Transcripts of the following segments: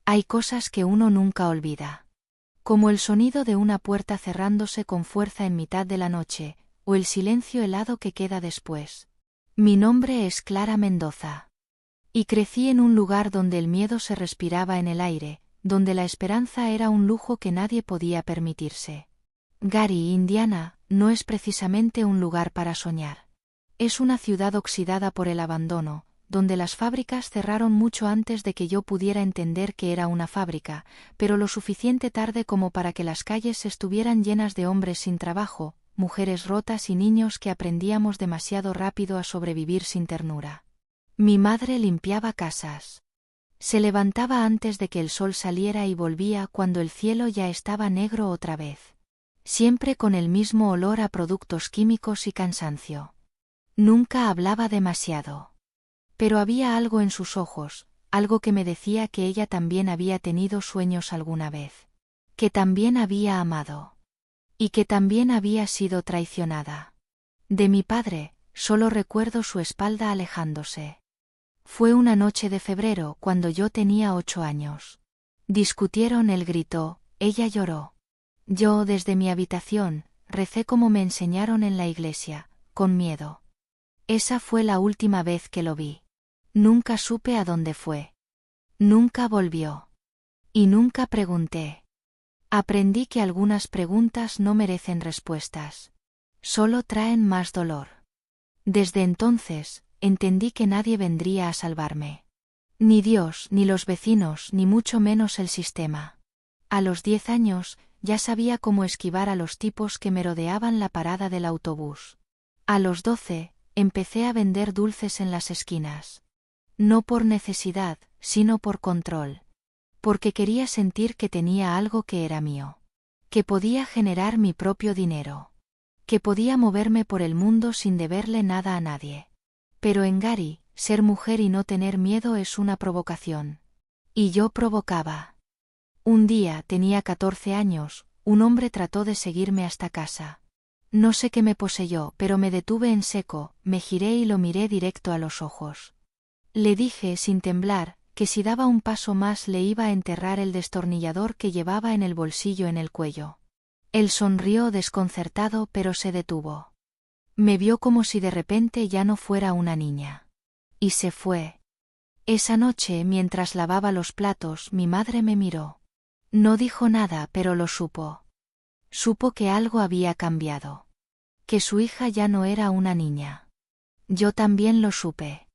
Hay cosas que uno nunca olvida. Como el sonido de una puerta cerrándose con fuerza en mitad de la noche, o el silencio helado que queda después. Mi nombre es Clara Mendoza. Y crecí en un lugar donde el miedo se respiraba en el aire, donde la esperanza era un lujo que nadie podía permitirse. Gary, Indiana, no es precisamente un lugar para soñar. Es una ciudad oxidada por el abandono, donde las fábricas cerraron mucho antes de que yo pudiera entender que era una fábrica, pero lo suficiente tarde como para que las calles estuvieran llenas de hombres sin trabajo, mujeres rotas y niños que aprendíamos demasiado rápido a sobrevivir sin ternura. Mi madre limpiaba casas. Se levantaba antes de que el sol saliera y volvía cuando el cielo ya estaba negro otra vez. Siempre con el mismo olor a productos químicos y cansancio. Nunca hablaba demasiado. Pero había algo en sus ojos, algo que me decía que ella también había tenido sueños alguna vez. Que también había amado. Y que también había sido traicionada. De mi padre, solo recuerdo su espalda alejándose. Fue una noche de febrero cuando yo tenía 8 años. Discutieron, él gritó, ella lloró. Yo, desde mi habitación, recé como me enseñaron en la iglesia, con miedo. Esa fue la última vez que lo vi. Nunca supe a dónde fue. Nunca volvió. Y nunca pregunté. Aprendí que algunas preguntas no merecen respuestas. Solo traen más dolor. Desde entonces, entendí que nadie vendría a salvarme. Ni Dios, ni los vecinos, ni mucho menos el sistema. A los 10 años, ya sabía cómo esquivar a los tipos que merodeaban la parada del autobús. A los 12, empecé a vender dulces en las esquinas. No por necesidad, sino por control. Porque quería sentir que tenía algo que era mío. Que podía generar mi propio dinero. Que podía moverme por el mundo sin deberle nada a nadie. Pero en Gary, ser mujer y no tener miedo es una provocación. Y yo provocaba. Un día, tenía 14 años, un hombre trató de seguirme hasta casa. No sé qué me poseyó, pero me detuve en seco, me giré y lo miré directo a los ojos. Le dije, sin temblar, que si daba un paso más le iba a enterrar el destornillador que llevaba en el bolsillo en el cuello. Él sonrió desconcertado, pero se detuvo. Me vio como si de repente ya no fuera una niña. Y se fue. Esa noche, mientras lavaba los platos, mi madre me miró. No dijo nada, pero lo supo. Supo que algo había cambiado. Que su hija ya no era una niña. Yo también lo supe.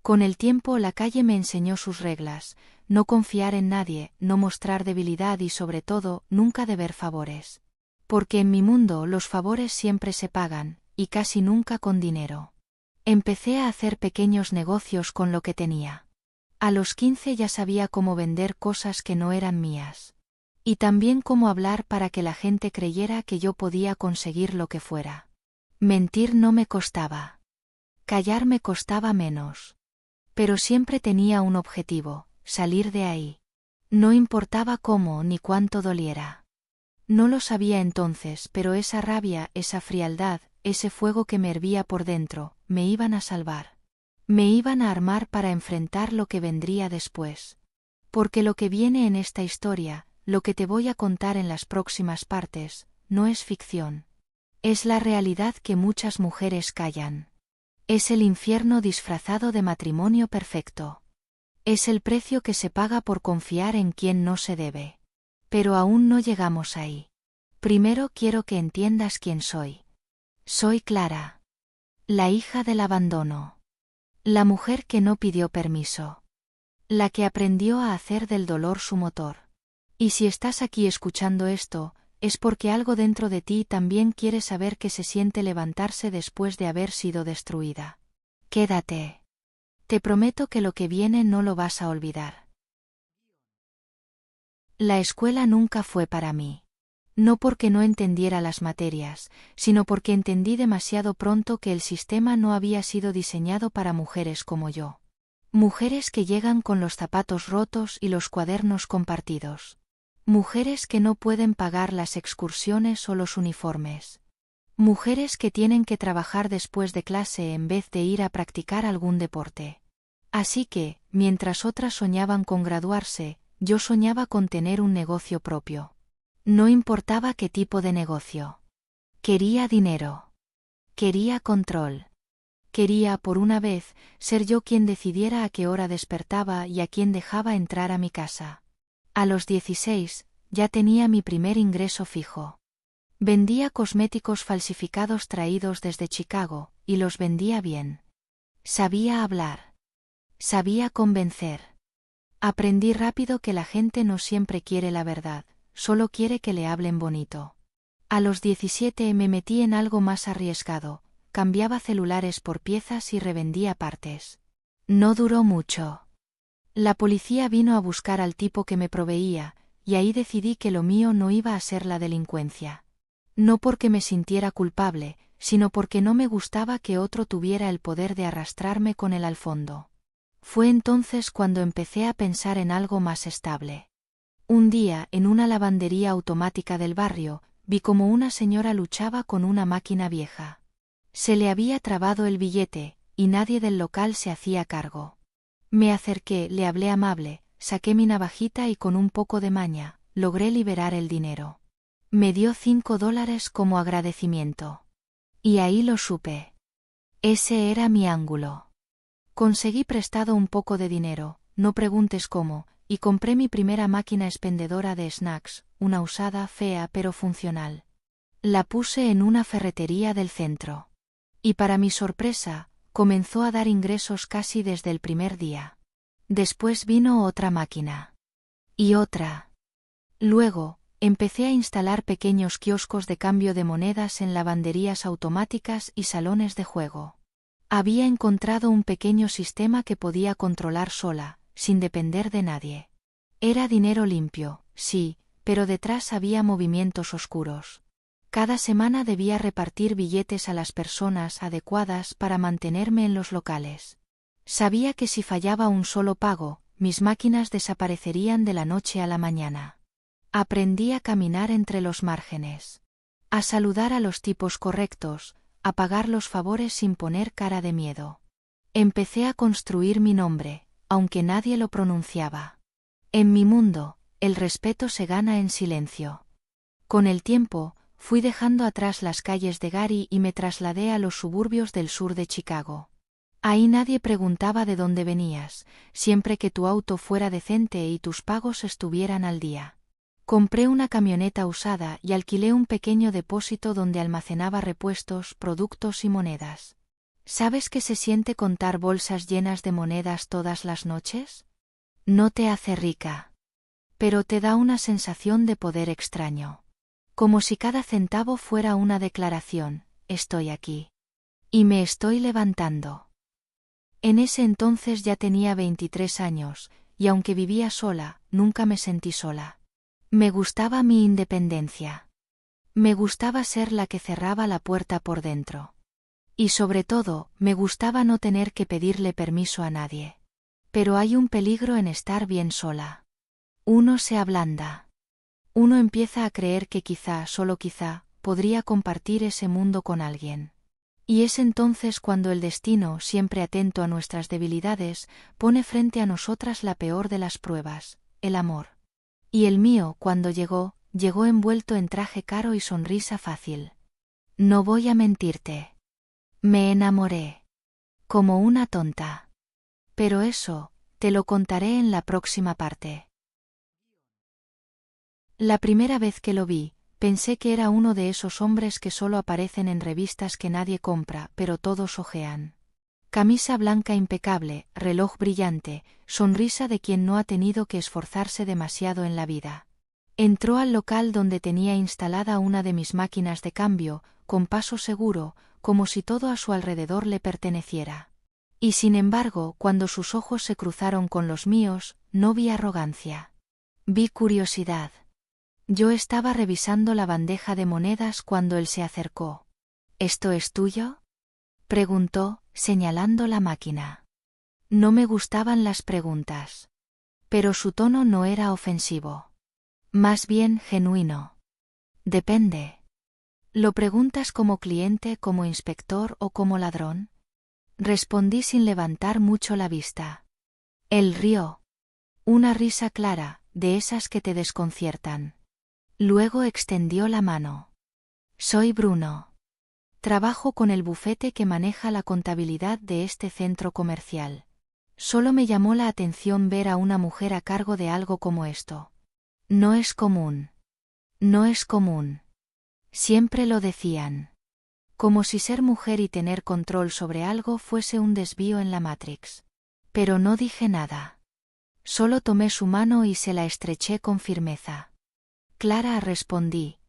Con el tiempo la calle me enseñó sus reglas, no confiar en nadie, no mostrar debilidad y sobre todo, nunca deber favores. Porque en mi mundo los favores siempre se pagan, y casi nunca con dinero. Empecé a hacer pequeños negocios con lo que tenía. A los 15 ya sabía cómo vender cosas que no eran mías. Y también cómo hablar para que la gente creyera que yo podía conseguir lo que fuera. Mentir no me costaba. Callar me costaba menos. Pero siempre tenía un objetivo, salir de ahí. No importaba cómo ni cuánto doliera. No lo sabía entonces, pero esa rabia, esa frialdad, ese fuego que me hervía por dentro, me iban a salvar. Me iban a armar para enfrentar lo que vendría después. Porque lo que viene en esta historia, lo que te voy a contar en las próximas partes, no es ficción. Es la realidad que muchas mujeres callan. Es el infierno disfrazado de matrimonio perfecto. Es el precio que se paga por confiar en quien no se debe. Pero aún no llegamos ahí. Primero quiero que entiendas quién soy. Soy Clara. La hija del abandono. La mujer que no pidió permiso. La que aprendió a hacer del dolor su motor. Y si estás aquí escuchando esto, es porque algo dentro de ti también quiere saber qué se siente levantarse después de haber sido destruida. Quédate. Te prometo que lo que viene no lo vas a olvidar. La escuela nunca fue para mí. No porque no entendiera las materias, sino porque entendí demasiado pronto que el sistema no había sido diseñado para mujeres como yo. Mujeres que llegan con los zapatos rotos y los cuadernos compartidos. Mujeres que no pueden pagar las excursiones o los uniformes. Mujeres que tienen que trabajar después de clase en vez de ir a practicar algún deporte. Así que, mientras otras soñaban con graduarse, yo soñaba con tener un negocio propio. No importaba qué tipo de negocio. Quería dinero. Quería control. Quería, por una vez, ser yo quien decidiera a qué hora despertaba y a quién dejaba entrar a mi casa. A los 16, ya tenía mi primer ingreso fijo. Vendía cosméticos falsificados traídos desde Chicago, y los vendía bien. Sabía hablar. Sabía convencer. Aprendí rápido que la gente no siempre quiere la verdad, solo quiere que le hablen bonito. A los 17 me metí en algo más arriesgado, cambiaba celulares por piezas y revendía partes. No duró mucho. La policía vino a buscar al tipo que me proveía, y ahí decidí que lo mío no iba a ser la delincuencia. No porque me sintiera culpable, sino porque no me gustaba que otro tuviera el poder de arrastrarme con él al fondo. Fue entonces cuando empecé a pensar en algo más estable. Un día, en una lavandería automática del barrio, vi cómo una señora luchaba con una máquina vieja. Se le había trabado el billete, y nadie del local se hacía cargo. Me acerqué, le hablé amable, saqué mi navajita y con un poco de maña, logré liberar el dinero. Me dio $5 como agradecimiento. Y ahí lo supe. Ese era mi ángulo. Conseguí prestado un poco de dinero, no preguntes cómo, y compré mi primera máquina expendedora de snacks, una usada, fea pero funcional. La puse en una ferretería del centro. Y para mi sorpresa, comenzó a dar ingresos casi desde el primer día. Después vino otra máquina. Y otra. Luego, empecé a instalar pequeños kioscos de cambio de monedas en lavanderías automáticas y salones de juego. Había encontrado un pequeño sistema que podía controlar sola, sin depender de nadie. Era dinero limpio, sí, pero detrás había movimientos oscuros. Cada semana debía repartir billetes a las personas adecuadas para mantenerme en los locales. Sabía que si fallaba un solo pago, mis máquinas desaparecerían de la noche a la mañana. Aprendí a caminar entre los márgenes. A saludar a los tipos correctos, a pagar los favores sin poner cara de miedo. Empecé a construir mi nombre, aunque nadie lo pronunciaba. En mi mundo, el respeto se gana en silencio. Con el tiempo, fui dejando atrás las calles de Gary y me trasladé a los suburbios del sur de Chicago. Ahí nadie preguntaba de dónde venías, siempre que tu auto fuera decente y tus pagos estuvieran al día. Compré una camioneta usada y alquilé un pequeño depósito donde almacenaba repuestos, productos y monedas. ¿Sabes qué se siente contar bolsas llenas de monedas todas las noches? No te hace rica. Pero te da una sensación de poder extraño. Como si cada centavo fuera una declaración: estoy aquí. Y me estoy levantando. En ese entonces ya tenía 23 años, y aunque vivía sola, nunca me sentí sola. Me gustaba mi independencia. Me gustaba ser la que cerraba la puerta por dentro. Y sobre todo, me gustaba no tener que pedirle permiso a nadie. Pero hay un peligro en estar bien sola. Uno se ablanda. Uno empieza a creer que quizá, solo quizá, podría compartir ese mundo con alguien. Y es entonces cuando el destino, siempre atento a nuestras debilidades, pone frente a nosotras la peor de las pruebas: el amor. Y el mío, cuando llegó, llegó envuelto en traje caro y sonrisa fácil. No voy a mentirte. Me enamoré. Como una tonta. Pero eso, te lo contaré en la próxima parte. La primera vez que lo vi, pensé que era uno de esos hombres que solo aparecen en revistas que nadie compra, pero todos hojean. Camisa blanca impecable, reloj brillante, sonrisa de quien no ha tenido que esforzarse demasiado en la vida. Entró al local donde tenía instalada una de mis máquinas de cambio, con paso seguro, como si todo a su alrededor le perteneciera. Y sin embargo, cuando sus ojos se cruzaron con los míos, no vi arrogancia. Vi curiosidad. Yo estaba revisando la bandeja de monedas cuando él se acercó. ¿Esto es tuyo?, preguntó, señalando la máquina. No me gustaban las preguntas. Pero su tono no era ofensivo. Más bien genuino. Depende. ¿Lo preguntas como cliente, como inspector o como ladrón? Respondí sin levantar mucho la vista. Él rió. Una risa clara, de esas que te desconciertan. Luego extendió la mano. Soy Bruno. Trabajo con el bufete que maneja la contabilidad de este centro comercial. Solo me llamó la atención ver a una mujer a cargo de algo como esto. No es común. No es común. Siempre lo decían. Como si ser mujer y tener control sobre algo fuese un desvío en la Matrix. Pero no dije nada. Solo tomé su mano y se la estreché con firmeza. Clara, respondí.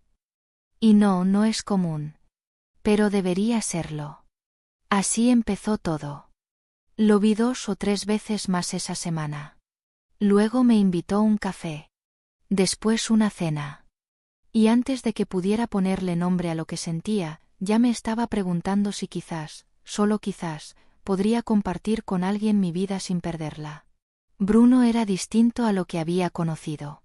Y no, no es común. Pero debería serlo. Así empezó todo. Lo vi 2 o 3 veces más esa semana. Luego me invitó un café. Después una cena. Y antes de que pudiera ponerle nombre a lo que sentía, ya me estaba preguntando si quizás, solo quizás, podría compartir con alguien mi vida sin perderla. Bruno era distinto a lo que había conocido.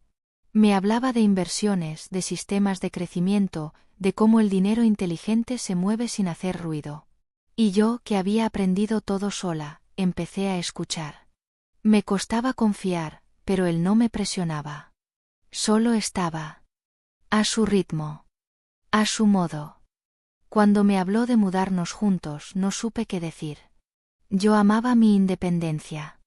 Me hablaba de inversiones, de sistemas de crecimiento, de cómo el dinero inteligente se mueve sin hacer ruido. Y yo, que había aprendido todo sola, empecé a escuchar. Me costaba confiar, pero él no me presionaba. Solo estaba. A su ritmo. A su modo. Cuando me habló de mudarnos juntos, no supe qué decir. Yo amaba mi independencia.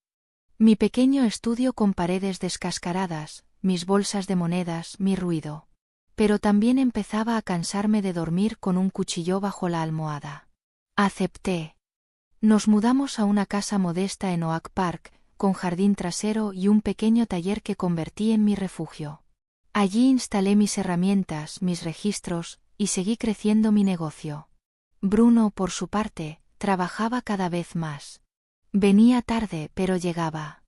Mi pequeño estudio con paredes descascaradas, mis bolsas de monedas, mi ruido. Pero también empezaba a cansarme de dormir con un cuchillo bajo la almohada. Acepté. Nos mudamos a una casa modesta en Oak Park, con jardín trasero y un pequeño taller que convertí en mi refugio. Allí instalé mis herramientas, mis registros, y seguí creciendo mi negocio. Bruno, por su parte, trabajaba cada vez más. Venía tarde, pero llegaba.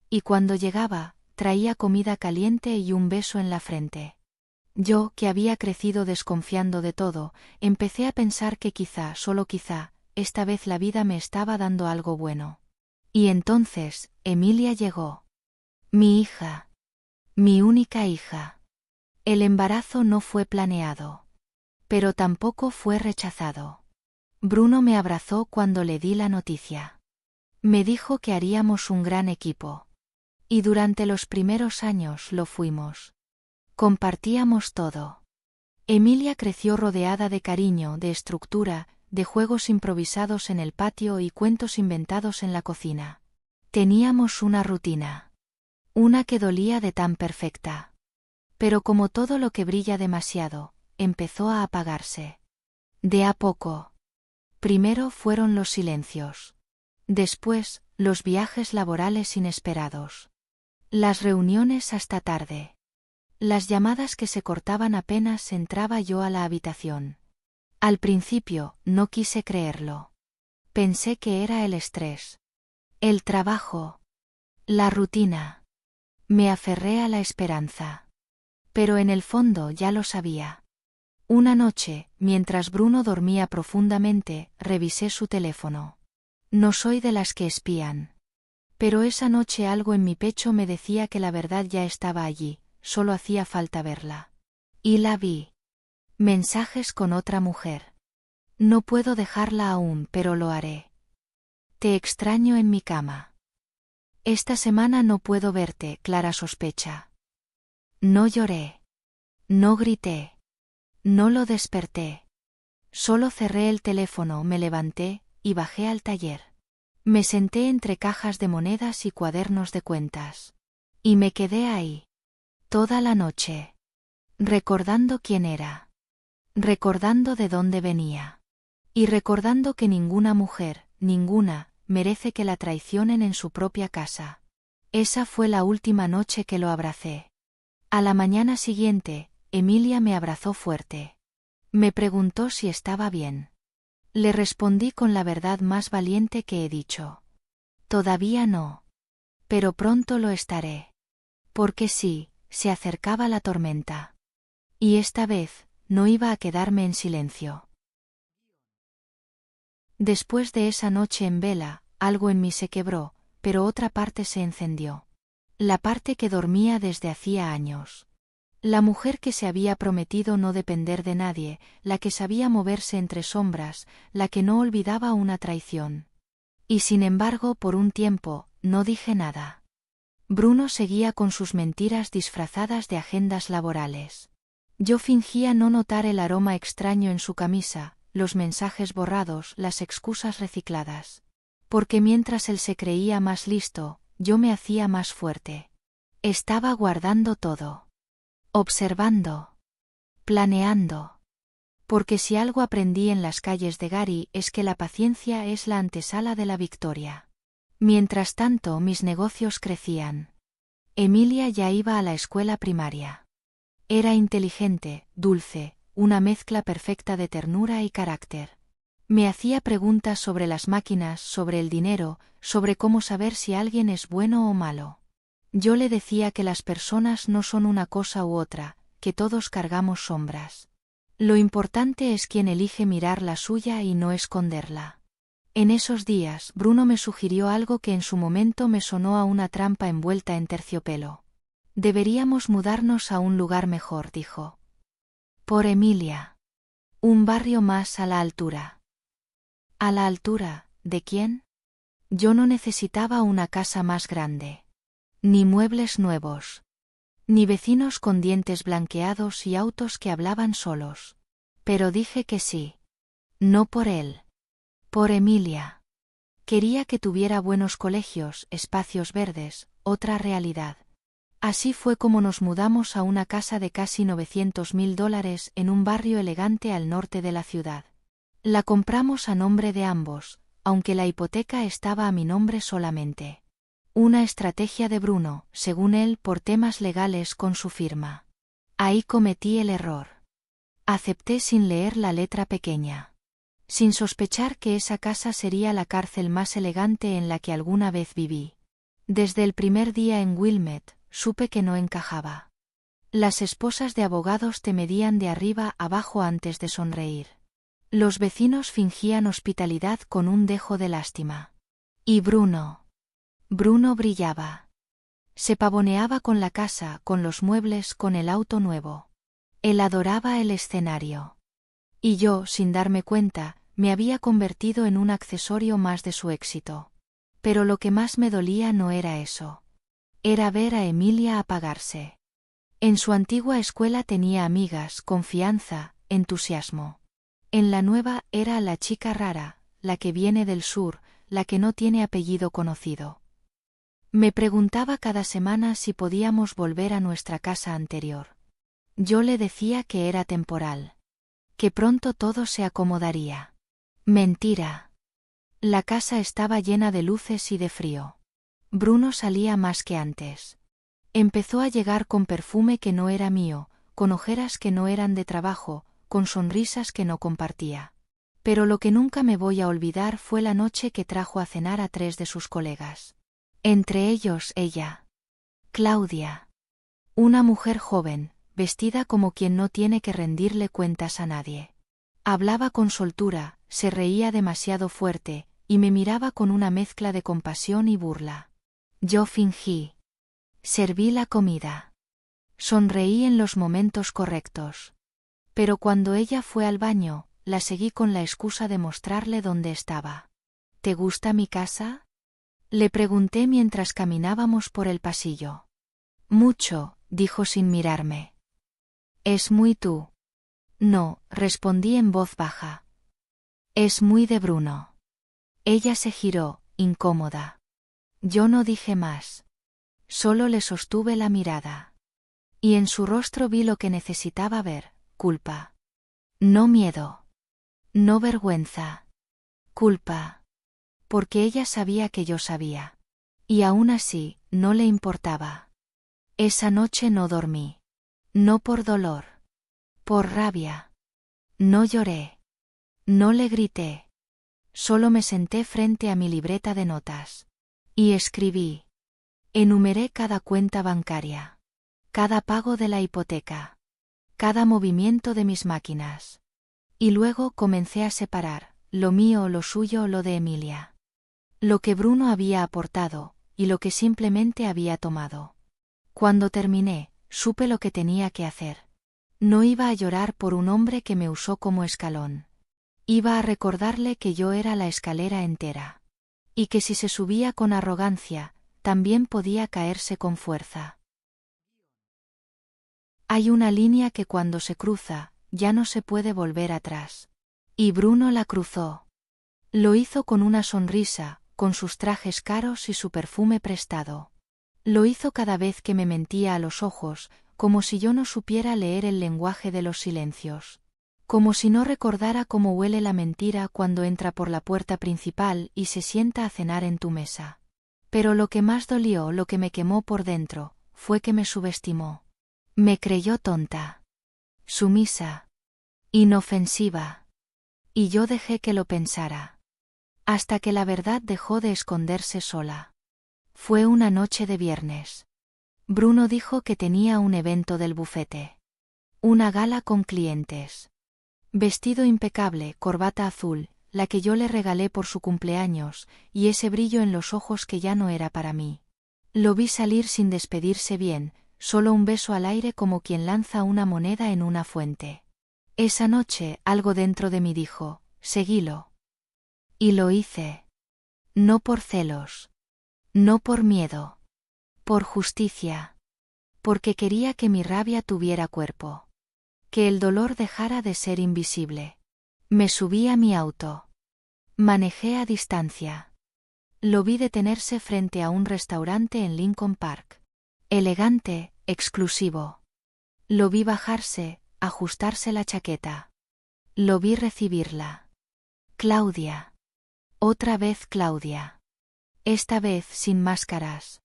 Y cuando llegaba, traía comida caliente y un beso en la frente. Yo, que había crecido desconfiando de todo, empecé a pensar que quizá, solo quizá, esta vez la vida me estaba dando algo bueno. Y entonces, Emilia llegó. Mi hija. Mi única hija. El embarazo no fue planeado. Pero tampoco fue rechazado. Bruno me abrazó cuando le di la noticia. Me dijo que haríamos un gran equipo. Y durante los primeros años lo fuimos. Compartíamos todo. Emilia creció rodeada de cariño, de estructura, de juegos improvisados en el patio y cuentos inventados en la cocina. Teníamos una rutina. Una que dolía de tan perfecta. Pero como todo lo que brilla demasiado, empezó a apagarse. De a poco. Primero fueron los silencios. Después, los viajes laborales inesperados. Las reuniones hasta tarde. Las llamadas que se cortaban apenas entraba yo a la habitación. Al principio, no quise creerlo. Pensé que era el estrés. El trabajo. La rutina. Me aferré a la esperanza. Pero en el fondo ya lo sabía. Una noche, mientras Bruno dormía profundamente, revisé su teléfono. No soy de las que espían. Pero esa noche algo en mi pecho me decía que la verdad ya estaba allí, solo hacía falta verla. Y la vi. Mensajes con otra mujer. No puedo dejarla aún, pero lo haré. Te extraño en mi cama. Esta semana no puedo verte, Clara sospecha. No lloré. No grité. No lo desperté. Solo cerré el teléfono, me levanté, y bajé al taller. Me senté entre cajas de monedas y cuadernos de cuentas. Y me quedé ahí. Toda la noche. Recordando quién era. Recordando de dónde venía. Y recordando que ninguna mujer, ninguna, merece que la traicionen en su propia casa. Esa fue la última noche que lo abracé. A la mañana siguiente, Emilia me abrazó fuerte. Me preguntó si estaba bien. Le respondí con la verdad más valiente que he dicho. Todavía no. Pero pronto lo estaré. Porque sí, se acercaba la tormenta. Y esta vez, no iba a quedarme en silencio. Después de esa noche en vela, algo en mí se quebró, pero otra parte se encendió. La parte que dormía desde hacía años. La mujer que se había prometido no depender de nadie, la que sabía moverse entre sombras, la que no olvidaba una traición. Y sin embargo, por un tiempo, no dije nada. Bruno seguía con sus mentiras disfrazadas de agendas laborales. Yo fingía no notar el aroma extraño en su camisa, los mensajes borrados, las excusas recicladas. Porque mientras él se creía más listo, yo me hacía más fuerte. Estaba guardando todo. Observando. Planeando. Porque si algo aprendí en las calles de Gary es que la paciencia es la antesala de la victoria. Mientras tanto, mis negocios crecían. Emilia ya iba a la escuela primaria. Era inteligente, dulce, una mezcla perfecta de ternura y carácter. Me hacía preguntas sobre las máquinas, sobre el dinero, sobre cómo saber si alguien es bueno o malo. Yo le decía que las personas no son una cosa u otra, que todos cargamos sombras. Lo importante es quien elige mirar la suya y no esconderla. En esos días, Bruno me sugirió algo que en su momento me sonó a una trampa envuelta en terciopelo. Deberíamos mudarnos a un lugar mejor, dijo. Por Emilia. Un barrio más a la altura. ¿A la altura de quién? Yo no necesitaba una casa más grande. Ni muebles nuevos. Ni vecinos con dientes blanqueados y autos que hablaban solos. Pero dije que sí. No por él. Por Emilia. Quería que tuviera buenos colegios, espacios verdes, otra realidad. Así fue como nos mudamos a una casa de casi $900.000 en un barrio elegante al norte de la ciudad. La compramos a nombre de ambos, aunque la hipoteca estaba a mi nombre solamente. Una estrategia de Bruno, según él, por temas legales con su firma. Ahí cometí el error. Acepté sin leer la letra pequeña. Sin sospechar que esa casa sería la cárcel más elegante en la que alguna vez viví. Desde el primer día en Wilmette, supe que no encajaba. Las esposas de abogados te medían de arriba abajo antes de sonreír. Los vecinos fingían hospitalidad con un dejo de lástima. Y Bruno. Bruno brillaba. Se pavoneaba con la casa, con los muebles, con el auto nuevo. Él adoraba el escenario. Y yo, sin darme cuenta, me había convertido en un accesorio más de su éxito. Pero lo que más me dolía no era eso. Era ver a Emilia apagarse. En su antigua escuela tenía amigas, confianza, entusiasmo. En la nueva era la chica rara, la que viene del sur, la que no tiene apellido conocido. Me preguntaba cada semana si podíamos volver a nuestra casa anterior. Yo le decía que era temporal. Que pronto todo se acomodaría. Mentira. La casa estaba llena de luces y de frío. Bruno salía más que antes. Empezó a llegar con perfume que no era mío, con ojeras que no eran de trabajo, con sonrisas que no compartía. Pero lo que nunca me voy a olvidar fue la noche que trajo a cenar a 3 de sus colegas. Entre ellos ella. Claudia. Una mujer joven, vestida como quien no tiene que rendirle cuentas a nadie. Hablaba con soltura, se reía demasiado fuerte, y me miraba con una mezcla de compasión y burla. Yo fingí. Serví la comida. Sonreí en los momentos correctos. Pero cuando ella fue al baño, la seguí con la excusa de mostrarle dónde estaba. ¿Te gusta mi casa? Le pregunté mientras caminábamos por el pasillo. Mucho, dijo sin mirarme. ¿Es muy tú? No, respondí en voz baja. Es muy de Bruno. Ella se giró, incómoda. Yo no dije más. Solo le sostuve la mirada. Y en su rostro vi lo que necesitaba ver, culpa. No miedo. No vergüenza. Culpa. Porque ella sabía que yo sabía. Y aún así, no le importaba. Esa noche no dormí. No por dolor. Por rabia. No lloré. No le grité. Solo me senté frente a mi libreta de notas. Y escribí. Enumeré cada cuenta bancaria. Cada pago de la hipoteca. Cada movimiento de mis máquinas. Y luego comencé a separar, lo mío, lo suyo, lo de Emilia. Lo que Bruno había aportado, y lo que simplemente había tomado. Cuando terminé, supe lo que tenía que hacer. No iba a llorar por un hombre que me usó como escalón. Iba a recordarle que yo era la escalera entera. Y que si se subía con arrogancia, también podía caerse con fuerza. Hay una línea que cuando se cruza, ya no se puede volver atrás. Y Bruno la cruzó. Lo hizo con una sonrisa, con sus trajes caros y su perfume prestado. Lo hizo cada vez que me mentía a los ojos, como si yo no supiera leer el lenguaje de los silencios. Como si no recordara cómo huele la mentira cuando entra por la puerta principal y se sienta a cenar en tu mesa. Pero lo que más dolió, lo que me quemó por dentro, fue que me subestimó. Me creyó tonta, sumisa, inofensiva. Y yo dejé que lo pensara. Hasta que la verdad dejó de esconderse sola. Fue una noche de viernes. Bruno dijo que tenía un evento del bufete. Una gala con clientes. Vestido impecable, corbata azul, la que yo le regalé por su cumpleaños, y ese brillo en los ojos que ya no era para mí. Lo vi salir sin despedirse bien, solo un beso al aire como quien lanza una moneda en una fuente. Esa noche algo dentro de mí dijo, seguilo. Y lo hice. No por celos. No por miedo. Por justicia. Porque quería que mi rabia tuviera cuerpo. Que el dolor dejara de ser invisible. Me subí a mi auto. Manejé a distancia. Lo vi detenerse frente a un restaurante en Lincoln Park. Elegante, exclusivo. Lo vi bajarse, ajustarse la chaqueta. Lo vi recibirla. Claudia. Otra vez Claudia. Esta vez sin máscaras.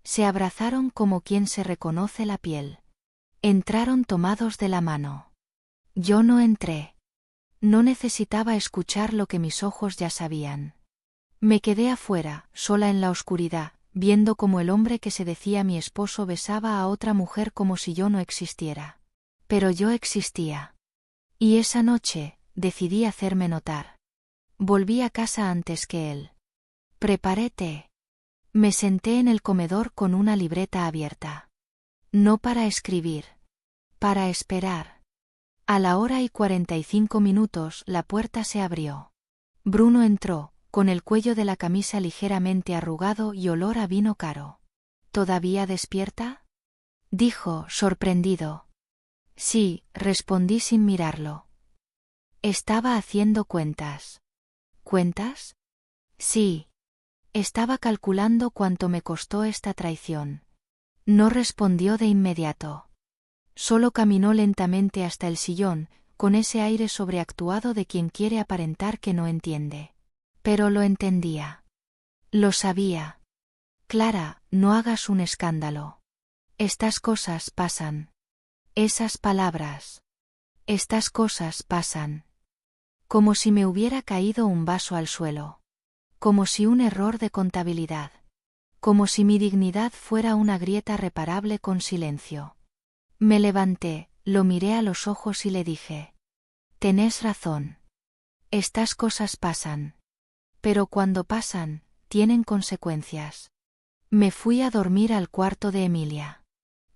Se abrazaron como quien se reconoce la piel. Entraron tomados de la mano. Yo no entré. No necesitaba escuchar lo que mis ojos ya sabían. Me quedé afuera, sola en la oscuridad, viendo cómo el hombre que se decía mi esposo besaba a otra mujer como si yo no existiera. Pero yo existía. Y esa noche, decidí hacerme notar. Volví a casa antes que él. Preparé té. Me senté en el comedor con una libreta abierta. No para escribir. Para esperar. A la 1:45 la puerta se abrió. Bruno entró, con el cuello de la camisa ligeramente arrugado y olor a vino caro. ¿Todavía despierta?, dijo, sorprendido. Sí, respondí sin mirarlo. Estaba haciendo cuentas. ¿Cuentas? Sí. Estaba calculando cuánto me costó esta traición. No respondió de inmediato. Solo caminó lentamente hasta el sillón, con ese aire sobreactuado de quien quiere aparentar que no entiende. Pero lo entendía. Lo sabía. Clara, no hagas un escándalo. Estas cosas pasan. Esas palabras. Estas cosas pasan. Como si me hubiera caído un vaso al suelo. Como si un error de contabilidad. Como si mi dignidad fuera una grieta reparable con silencio. Me levanté, lo miré a los ojos y le dije. Tenés razón. Estas cosas pasan. Pero cuando pasan, tienen consecuencias. Me fui a dormir al cuarto de Emilia.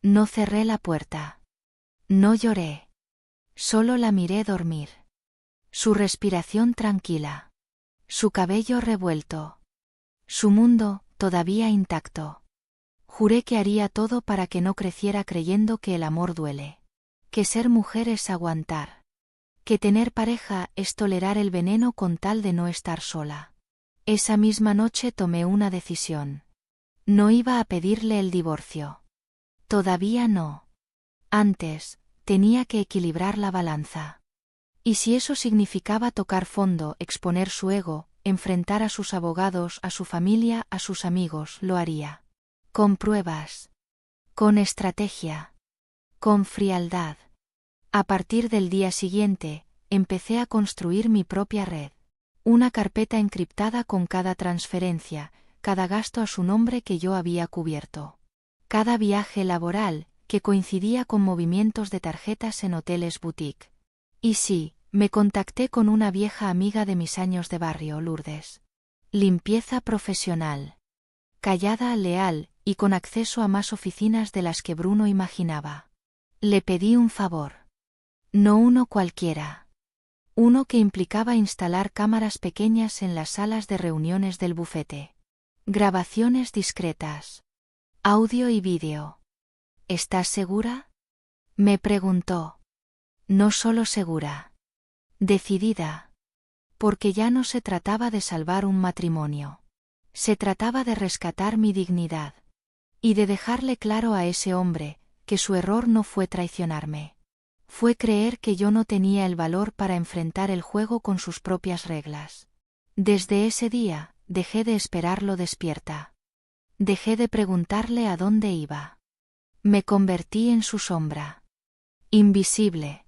No cerré la puerta. No lloré. Solo la miré dormir. Su respiración tranquila. Su cabello revuelto. Su mundo, todavía intacto. Juré que haría todo para que no creciera creyendo que el amor duele. Que ser mujer es aguantar. Que tener pareja es tolerar el veneno con tal de no estar sola. Esa misma noche tomé una decisión. No iba a pedirle el divorcio. Todavía no. Antes, tenía que equilibrar la balanza. Y si eso significaba tocar fondo, exponer su ego, enfrentar a sus abogados, a su familia, a sus amigos, lo haría. Con pruebas. Con estrategia. Con frialdad. A partir del día siguiente, empecé a construir mi propia red. Una carpeta encriptada con cada transferencia, cada gasto a su nombre que yo había cubierto. Cada viaje laboral, que coincidía con movimientos de tarjetas en hoteles boutique. Y sí, me contacté con una vieja amiga de mis años de barrio, Lourdes. Limpieza profesional. Callada, leal, y con acceso a más oficinas de las que Bruno imaginaba. Le pedí un favor. No uno cualquiera. Uno que implicaba instalar cámaras pequeñas en las salas de reuniones del bufete. Grabaciones discretas. Audio y vídeo. ¿Estás segura? Me preguntó. No solo segura. Decidida. Porque ya no se trataba de salvar un matrimonio. Se trataba de rescatar mi dignidad. Y de dejarle claro a ese hombre que su error no fue traicionarme. Fue creer que yo no tenía el valor para enfrentar el juego con sus propias reglas. Desde ese día, dejé de esperarlo despierta. Dejé de preguntarle a dónde iba. Me convertí en su sombra. Invisible.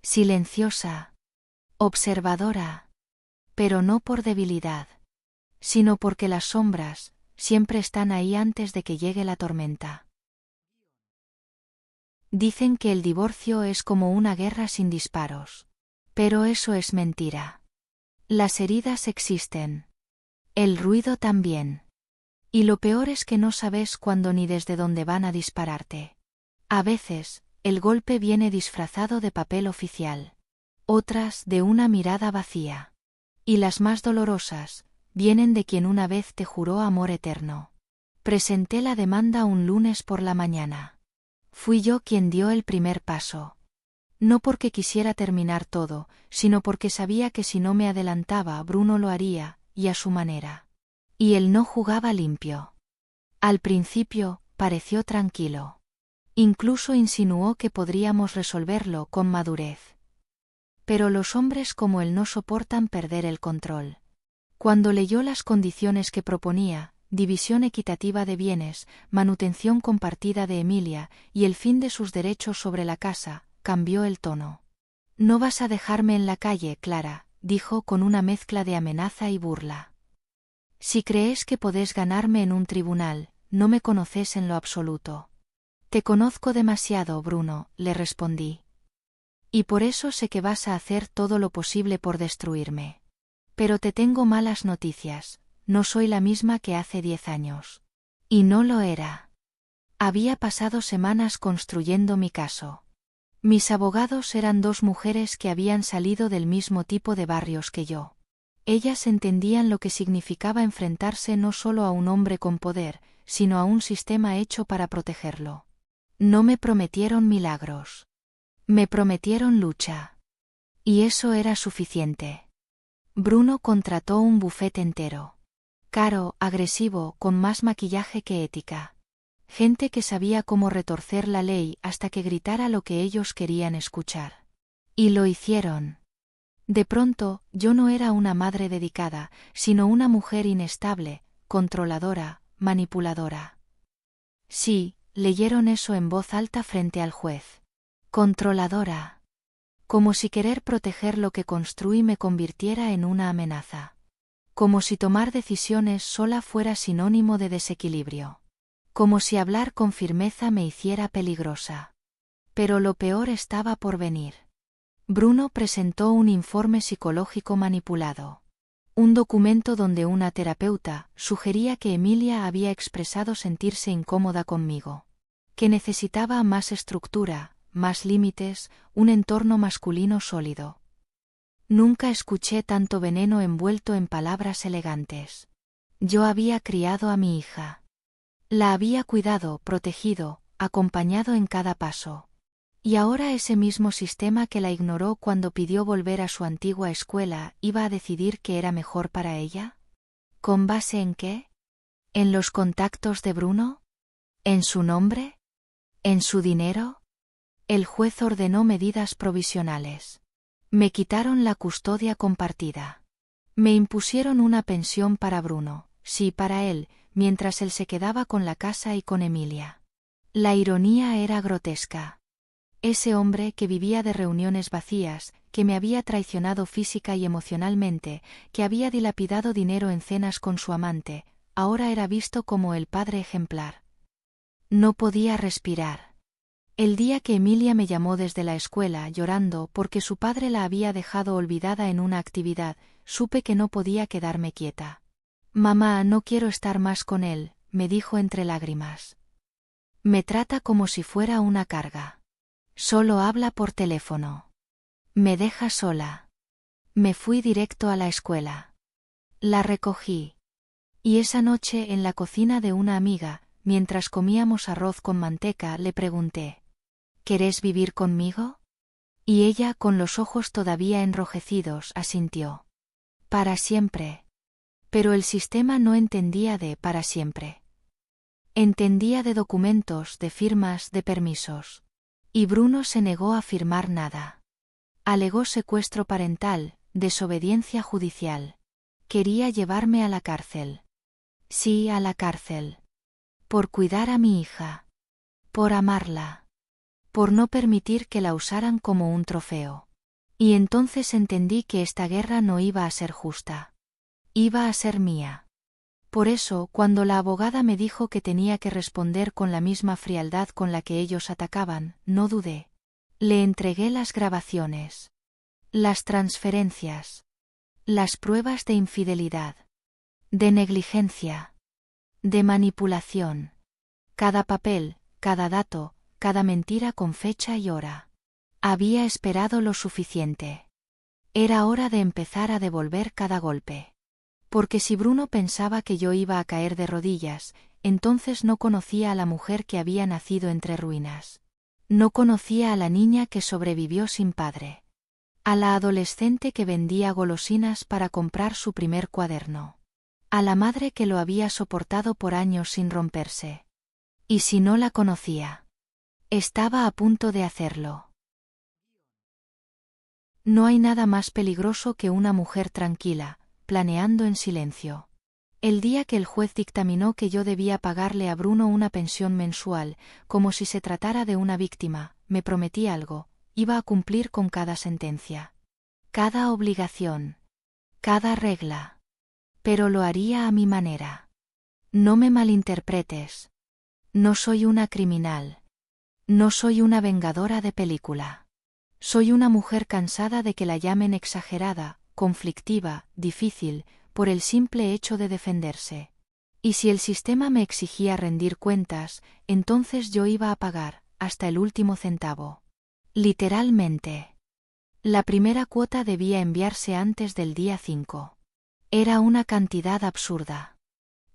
Silenciosa. Observadora. Pero no por debilidad. Sino porque las sombras siempre están ahí antes de que llegue la tormenta. Dicen que el divorcio es como una guerra sin disparos. Pero eso es mentira. Las heridas existen. El ruido también. Y lo peor es que no sabes cuándo ni desde dónde van a dispararte. A veces, el golpe viene disfrazado de papel oficial. Otras de una mirada vacía. Y las más dolorosas, vienen de quien una vez te juró amor eterno. Presenté la demanda un lunes por la mañana. Fui yo quien dio el primer paso. No porque quisiera terminar todo, sino porque sabía que si no me adelantaba, Bruno lo haría, y a su manera. Y él no jugaba limpio. Al principio, pareció tranquilo. Incluso insinuó que podríamos resolverlo con madurez. Pero los hombres como él no soportan perder el control. Cuando leyó las condiciones que proponía, división equitativa de bienes, manutención compartida de Emilia, y el fin de sus derechos sobre la casa, cambió el tono. No vas a dejarme en la calle, Clara, dijo con una mezcla de amenaza y burla. Si crees que podés ganarme en un tribunal, no me conoces en lo absoluto. Te conozco demasiado, Bruno, le respondí. Y por eso sé que vas a hacer todo lo posible por destruirme. Pero te tengo malas noticias. No soy la misma que hace 10 años. Y no lo era. Había pasado semanas construyendo mi caso. Mis abogados eran dos mujeres que habían salido del mismo tipo de barrios que yo. Ellas entendían lo que significaba enfrentarse no solo a un hombre con poder, sino a un sistema hecho para protegerlo. No me prometieron milagros. Me prometieron lucha. Y eso era suficiente. Bruno contrató un bufete entero. Caro, agresivo, con más maquillaje que ética. Gente que sabía cómo retorcer la ley hasta que gritara lo que ellos querían escuchar. Y lo hicieron. De pronto, yo no era una madre dedicada, sino una mujer inestable, controladora, manipuladora. Sí, leyeron eso en voz alta frente al juez. Controladora. Como si querer proteger lo que construí me convirtiera en una amenaza. Como si tomar decisiones sola fuera sinónimo de desequilibrio. Como si hablar con firmeza me hiciera peligrosa. Pero lo peor estaba por venir. Bruno presentó un informe psicológico manipulado. Un documento donde una terapeuta sugería que Emilia había expresado sentirse incómoda conmigo. Que necesitaba más estructura, más límites, un entorno masculino sólido. Nunca escuché tanto veneno envuelto en palabras elegantes. Yo había criado a mi hija. La había cuidado, protegido, acompañado en cada paso. Y ahora ese mismo sistema que la ignoró cuando pidió volver a su antigua escuela iba a decidir qué era mejor para ella. ¿Con base en qué? ¿En los contactos de Bruno? ¿En su nombre? ¿En su dinero? El juez ordenó medidas provisionales. Me quitaron la custodia compartida. Me impusieron una pensión para Bruno, sí para él, mientras él se quedaba con la casa y con Emilia. La ironía era grotesca. Ese hombre que vivía de reuniones vacías, que me había traicionado física y emocionalmente, que había dilapidado dinero en cenas con su amante, ahora era visto como el padre ejemplar. No podía respirar. El día que Emilia me llamó desde la escuela llorando porque su padre la había dejado olvidada en una actividad, supe que no podía quedarme quieta. Mamá, no quiero estar más con él, me dijo entre lágrimas. Me trata como si fuera una carga. Solo habla por teléfono. Me deja sola. Me fui directo a la escuela. La recogí. Y esa noche en la cocina de una amiga, mientras comíamos arroz con manteca, le pregunté: ¿Querés vivir conmigo? Y ella, con los ojos todavía enrojecidos, asintió: Para siempre. Pero el sistema no entendía de para siempre. Entendía de documentos, de firmas, de permisos. Y Bruno se negó a firmar nada. Alegó secuestro parental, desobediencia judicial. Quería llevarme a la cárcel. Sí, a la cárcel. Por cuidar a mi hija. Por amarla. Por no permitir que la usaran como un trofeo. Y entonces entendí que esta guerra no iba a ser justa. Iba a ser mía. Por eso, cuando la abogada me dijo que tenía que responder con la misma frialdad con la que ellos atacaban, no dudé. Le entregué las grabaciones. Las transferencias. Las pruebas de infidelidad. De negligencia. De manipulación. Cada papel, cada dato, cada mentira con fecha y hora. Había esperado lo suficiente. Era hora de empezar a devolver cada golpe. Porque si Bruno pensaba que yo iba a caer de rodillas, entonces no conocía a la mujer que había nacido entre ruinas. No conocía a la niña que sobrevivió sin padre. A la adolescente que vendía golosinas para comprar su primer cuaderno. A la madre que lo había soportado por años sin romperse. Y si no la conocía. Estaba a punto de hacerlo. No hay nada más peligroso que una mujer tranquila, planeando en silencio. El día que el juez dictaminó que yo debía pagarle a Bruno una pensión mensual, como si se tratara de una víctima, me prometí algo: iba a cumplir con cada sentencia. Cada obligación. Cada regla. Pero lo haría a mi manera. No me malinterpretes. No soy una criminal. No soy una vengadora de película. Soy una mujer cansada de que la llamen exagerada, conflictiva, difícil, por el simple hecho de defenderse. Y si el sistema me exigía rendir cuentas, entonces yo iba a pagar, hasta el último centavo. Literalmente. La primera cuota debía enviarse antes del día 5. Era una cantidad absurda.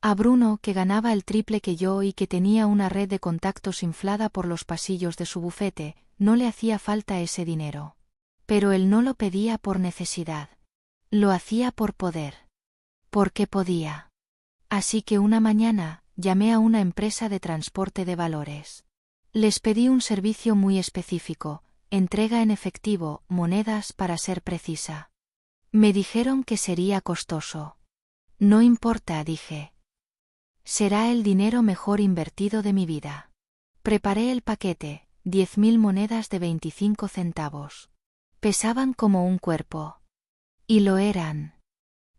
A Bruno, que ganaba el triple que yo y que tenía una red de contactos inflada por los pasillos de su bufete, no le hacía falta ese dinero. Pero él no lo pedía por necesidad. Lo hacía por poder. Porque podía. Así que una mañana, llamé a una empresa de transporte de valores. Les pedí un servicio muy específico: entrega en efectivo, monedas para ser precisa. Me dijeron que sería costoso. No importa, dije. Será el dinero mejor invertido de mi vida. Preparé el paquete, 10.000 monedas de 25 centavos. Pesaban como un cuerpo. Y lo eran.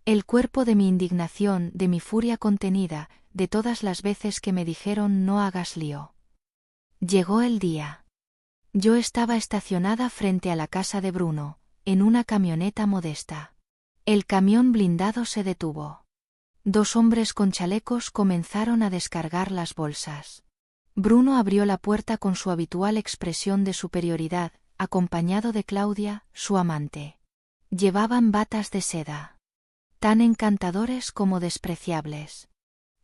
El cuerpo de mi indignación, de mi furia contenida, de todas las veces que me dijeron no hagas lío. Llegó el día. Yo estaba estacionada frente a la casa de Bruno, en una camioneta modesta. El camión blindado se detuvo. 2 hombres con chalecos comenzaron a descargar las bolsas. Bruno abrió la puerta con su habitual expresión de superioridad, acompañado de Claudia, su amante. Llevaban batas de seda. Tan encantadores como despreciables.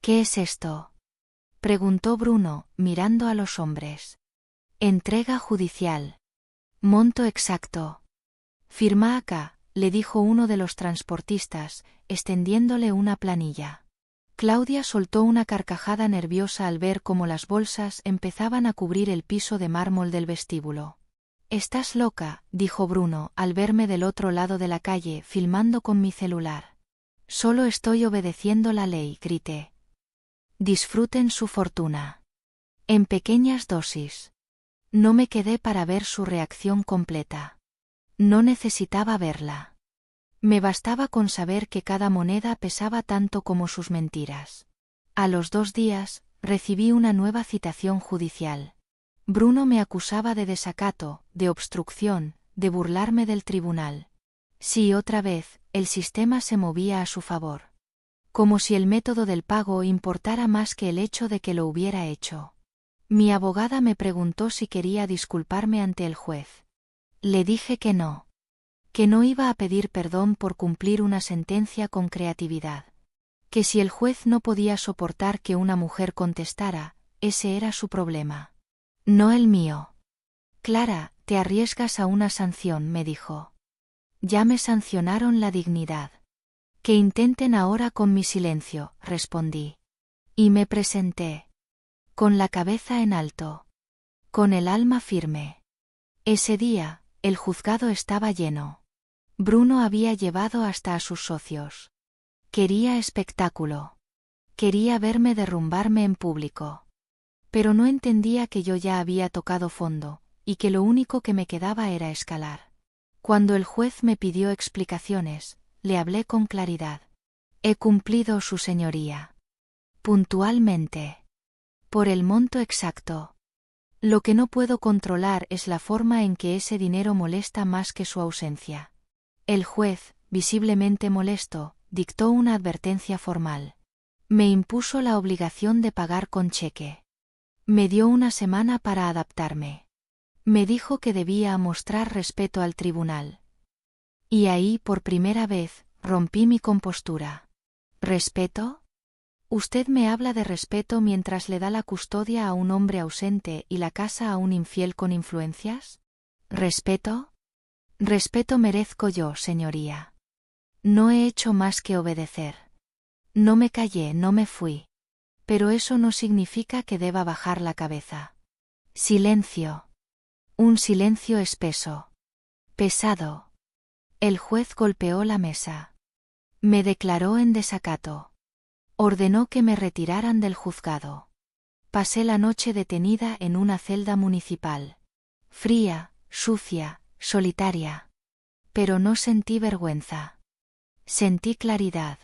¿Qué es esto?, preguntó Bruno, mirando a los hombres. Entrega judicial. Monto exacto. Firma acá, le dijo uno de los transportistas, extendiéndole una planilla. Claudia soltó una carcajada nerviosa al ver cómo las bolsas empezaban a cubrir el piso de mármol del vestíbulo. «Estás loca», dijo Bruno, al verme del otro lado de la calle filmando con mi celular. «Solo estoy obedeciendo la ley», grité. «Disfruten su fortuna. En pequeñas dosis». No me quedé para ver su reacción completa. No necesitaba verla. Me bastaba con saber que cada moneda pesaba tanto como sus mentiras. A los 2 días, recibí una nueva citación judicial. Bruno me acusaba de desacato, de obstrucción, de burlarme del tribunal. Sí, otra vez, el sistema se movía a su favor. Como si el método del pago importara más que el hecho de que lo hubiera hecho. Mi abogada me preguntó si quería disculparme ante el juez. Le dije que no. Que no iba a pedir perdón por cumplir una sentencia con creatividad. Que si el juez no podía soportar que una mujer contestara, ese era su problema. No el mío. Clara, te arriesgas a una sanción, me dijo. Ya me sancionaron la dignidad. Que intenten ahora con mi silencio, respondí. Y me presenté. Con la cabeza en alto. Con el alma firme. Ese día, el juzgado estaba lleno. Bruno había llevado hasta a sus socios. Quería espectáculo. Quería verme derrumbarme en público. Pero no entendía que yo ya había tocado fondo, y que lo único que me quedaba era escalar. Cuando el juez me pidió explicaciones, le hablé con claridad. He cumplido, su señoría. Puntualmente. Por el monto exacto. Lo que no puedo controlar es la forma en que ese dinero molesta más que su ausencia. El juez, visiblemente molesto, dictó una advertencia formal. Me impuso la obligación de pagar con cheque. Me dio una semana para adaptarme. Me dijo que debía mostrar respeto al tribunal. Y ahí, por primera vez, rompí mi compostura. ¿Respeto? ¿Usted me habla de respeto mientras le da la custodia a un hombre ausente y la casa a un infiel con influencias? ¿Respeto? Respeto merezco yo, señoría. No he hecho más que obedecer. No me callé, no me fui. Pero eso no significa que deba bajar la cabeza. Silencio. Un silencio espeso. Pesado. El juez golpeó la mesa. Me declaró en desacato. Ordenó que me retiraran del juzgado. Pasé la noche detenida en una celda municipal. Fría, sucia, solitaria. Pero no sentí vergüenza. Sentí claridad.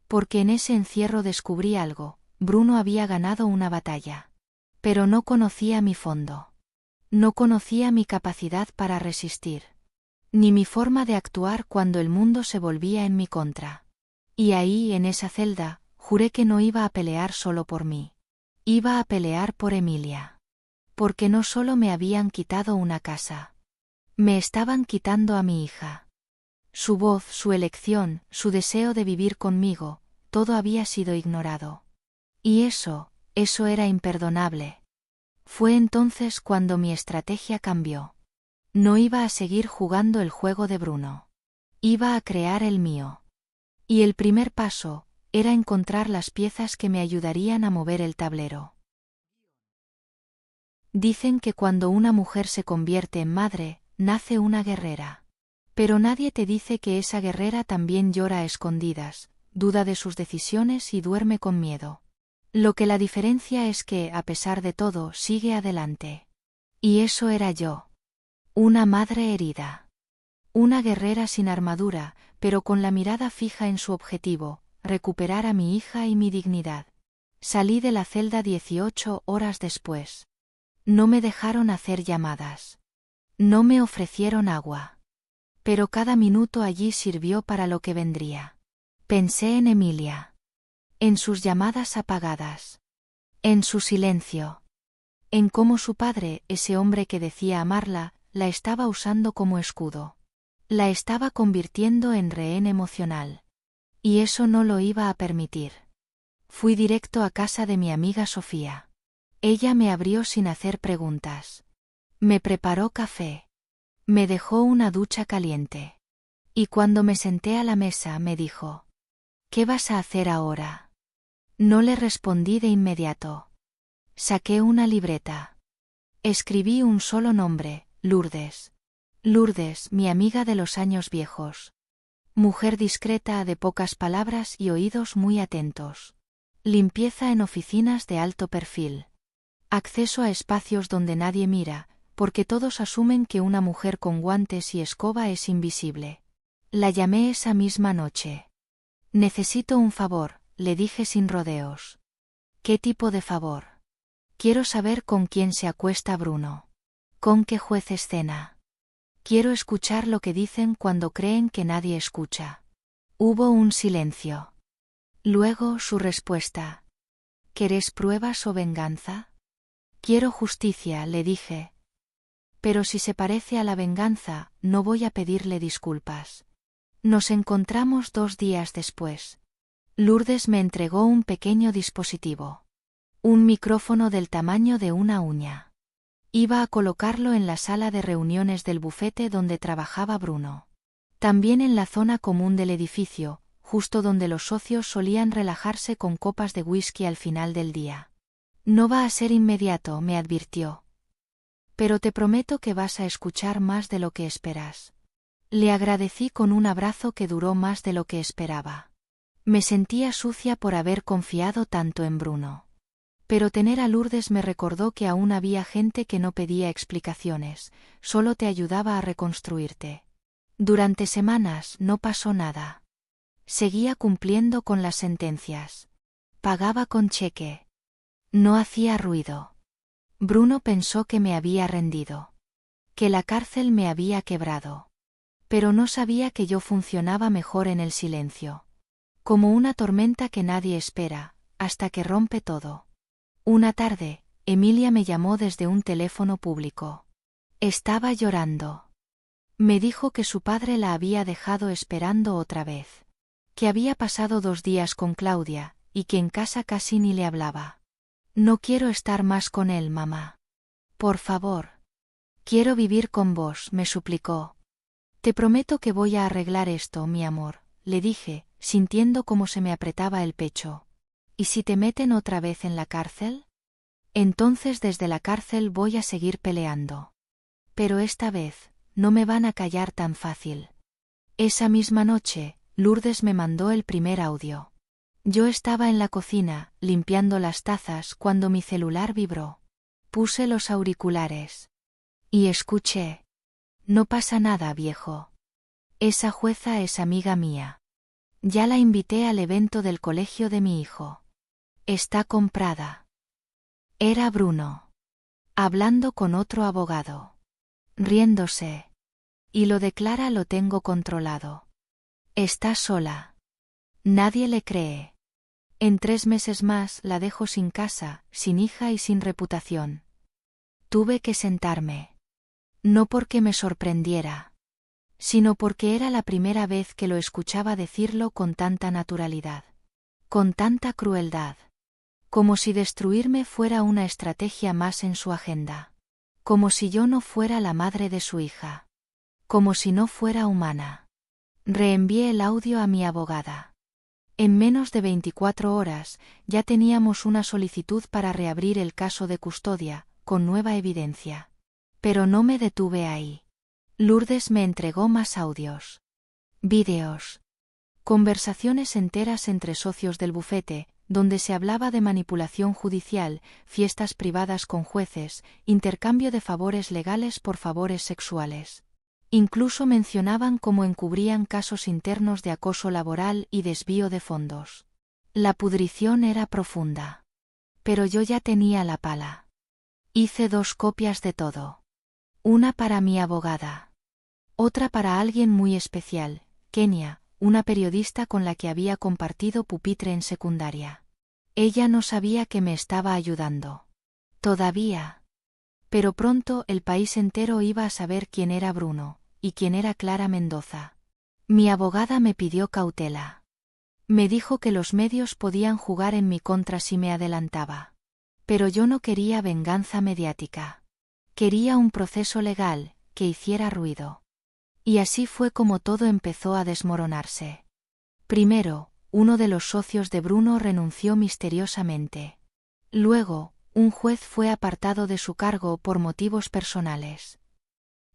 Porque en ese encierro descubrí algo. Bruno había ganado una batalla. Pero no conocía mi fondo. No conocía mi capacidad para resistir. Ni mi forma de actuar cuando el mundo se volvía en mi contra. Y ahí, en esa celda, juré que no iba a pelear solo por mí. Iba a pelear por Emilia. Porque no solo me habían quitado una casa. Me estaban quitando a mi hija. Su voz, su elección, su deseo de vivir conmigo, todo había sido ignorado. Y eso era imperdonable. Fue entonces cuando mi estrategia cambió. No iba a seguir jugando el juego de Bruno. Iba a crear el mío. Y el primer paso era encontrar las piezas que me ayudarían a mover el tablero. Dicen que cuando una mujer se convierte en madre, nace una guerrera. Pero nadie te dice que esa guerrera también llora a escondidas, duda de sus decisiones y duerme con miedo. Lo que la diferencia es que, a pesar de todo, sigue adelante. Y eso era yo. Una madre herida. Una guerrera sin armadura, pero con la mirada fija en su objetivo, recuperar a mi hija y mi dignidad. Salí de la celda 18 horas después. No me dejaron hacer llamadas. No me ofrecieron agua. Pero cada minuto allí sirvió para lo que vendría. Pensé en Emilia. En sus llamadas apagadas. En su silencio. En cómo su padre, ese hombre que decía amarla, la estaba usando como escudo. La estaba convirtiendo en rehén emocional. Y eso no lo iba a permitir. Fui directo a casa de mi amiga Sofía. Ella me abrió sin hacer preguntas. Me preparó café. Me dejó una ducha caliente. Y cuando me senté a la mesa me dijo: ¿Qué vas a hacer ahora? No le respondí de inmediato. Saqué una libreta. Escribí un solo nombre, Lourdes. Lourdes, mi amiga de los años viejos. Mujer discreta, de pocas palabras y oídos muy atentos. Limpieza en oficinas de alto perfil. Acceso a espacios donde nadie mira, porque todos asumen que una mujer con guantes y escoba es invisible. La llamé esa misma noche. Necesito un favor, le dije sin rodeos. ¿Qué tipo de favor? Quiero saber con quién se acuesta Bruno. ¿Con qué juez cena? Quiero escuchar lo que dicen cuando creen que nadie escucha. Hubo un silencio. Luego su respuesta. ¿Querés pruebas o venganza? Quiero justicia, le dije. Pero si se parece a la venganza, no voy a pedirle disculpas. Nos encontramos 2 días después. Lourdes me entregó un pequeño dispositivo. Un micrófono del tamaño de una uña. Iba a colocarlo en la sala de reuniones del bufete donde trabajaba Bruno. También en la zona común del edificio, justo donde los socios solían relajarse con copas de whisky al final del día. No va a ser inmediato, me advirtió. Pero te prometo que vas a escuchar más de lo que esperas. Le agradecí con un abrazo que duró más de lo que esperaba. Me sentía sucia por haber confiado tanto en Bruno. Pero tener a Lourdes me recordó que aún había gente que no pedía explicaciones, solo te ayudaba a reconstruirte. Durante semanas no pasó nada. Seguía cumpliendo con las sentencias. Pagaba con cheque. No hacía ruido. Bruno pensó que me había rendido. Que la cárcel me había quebrado. Pero no sabía que yo funcionaba mejor en el silencio. Como una tormenta que nadie espera, hasta que rompe todo. Una tarde, Emilia me llamó desde un teléfono público. Estaba llorando. Me dijo que su padre la había dejado esperando otra vez. Que había pasado 2 días con Claudia, y que en casa casi ni le hablaba. No quiero estar más con él, mamá. Por favor. Quiero vivir con vos, me suplicó. Te prometo que voy a arreglar esto, mi amor, le dije, sintiendo cómo se me apretaba el pecho. ¿Y si te meten otra vez en la cárcel? Entonces desde la cárcel voy a seguir peleando. Pero esta vez, no me van a callar tan fácil. Esa misma noche, Lourdes me mandó el primer audio. Yo estaba en la cocina, limpiando las tazas, cuando mi celular vibró. Puse los auriculares. Y escuché. No pasa nada, viejo. Esa jueza es amiga mía. Ya la invité al evento del colegio de mi hijo. Está comprada. Era Bruno. Hablando con otro abogado. Riéndose. Y lo declara: lo tengo controlado. Está sola. Nadie le cree. En 3 meses más la dejo sin casa, sin hija y sin reputación. Tuve que sentarme. No porque me sorprendiera, sino porque era la primera vez que lo escuchaba decirlo con tanta naturalidad. Con tanta crueldad. Como si destruirme fuera una estrategia más en su agenda. Como si yo no fuera la madre de su hija. Como si no fuera humana. Reenvié el audio a mi abogada. En menos de 24 horas, ya teníamos una solicitud para reabrir el caso de custodia, con nueva evidencia. Pero no me detuve ahí. Lourdes me entregó más audios. Vídeos. Conversaciones enteras entre socios del bufete, donde se hablaba de manipulación judicial, fiestas privadas con jueces, intercambio de favores legales por favores sexuales. Incluso mencionaban cómo encubrían casos internos de acoso laboral y desvío de fondos. La pudrición era profunda. Pero yo ya tenía la pala. Hice 2 copias de todo. Una para mi abogada. Otra para alguien muy especial, Kenia, una periodista con la que había compartido pupitre en secundaria. Ella no sabía que me estaba ayudando. Todavía. Pero pronto el país entero iba a saber quién era Bruno, y quién era Clara Mendoza. Mi abogada me pidió cautela. Me dijo que los medios podían jugar en mi contra si me adelantaba. Pero yo no quería venganza mediática. Quería un proceso legal, que hiciera ruido. Y así fue como todo empezó a desmoronarse. Primero, uno de los socios de Bruno renunció misteriosamente. Luego, un juez fue apartado de su cargo por motivos personales.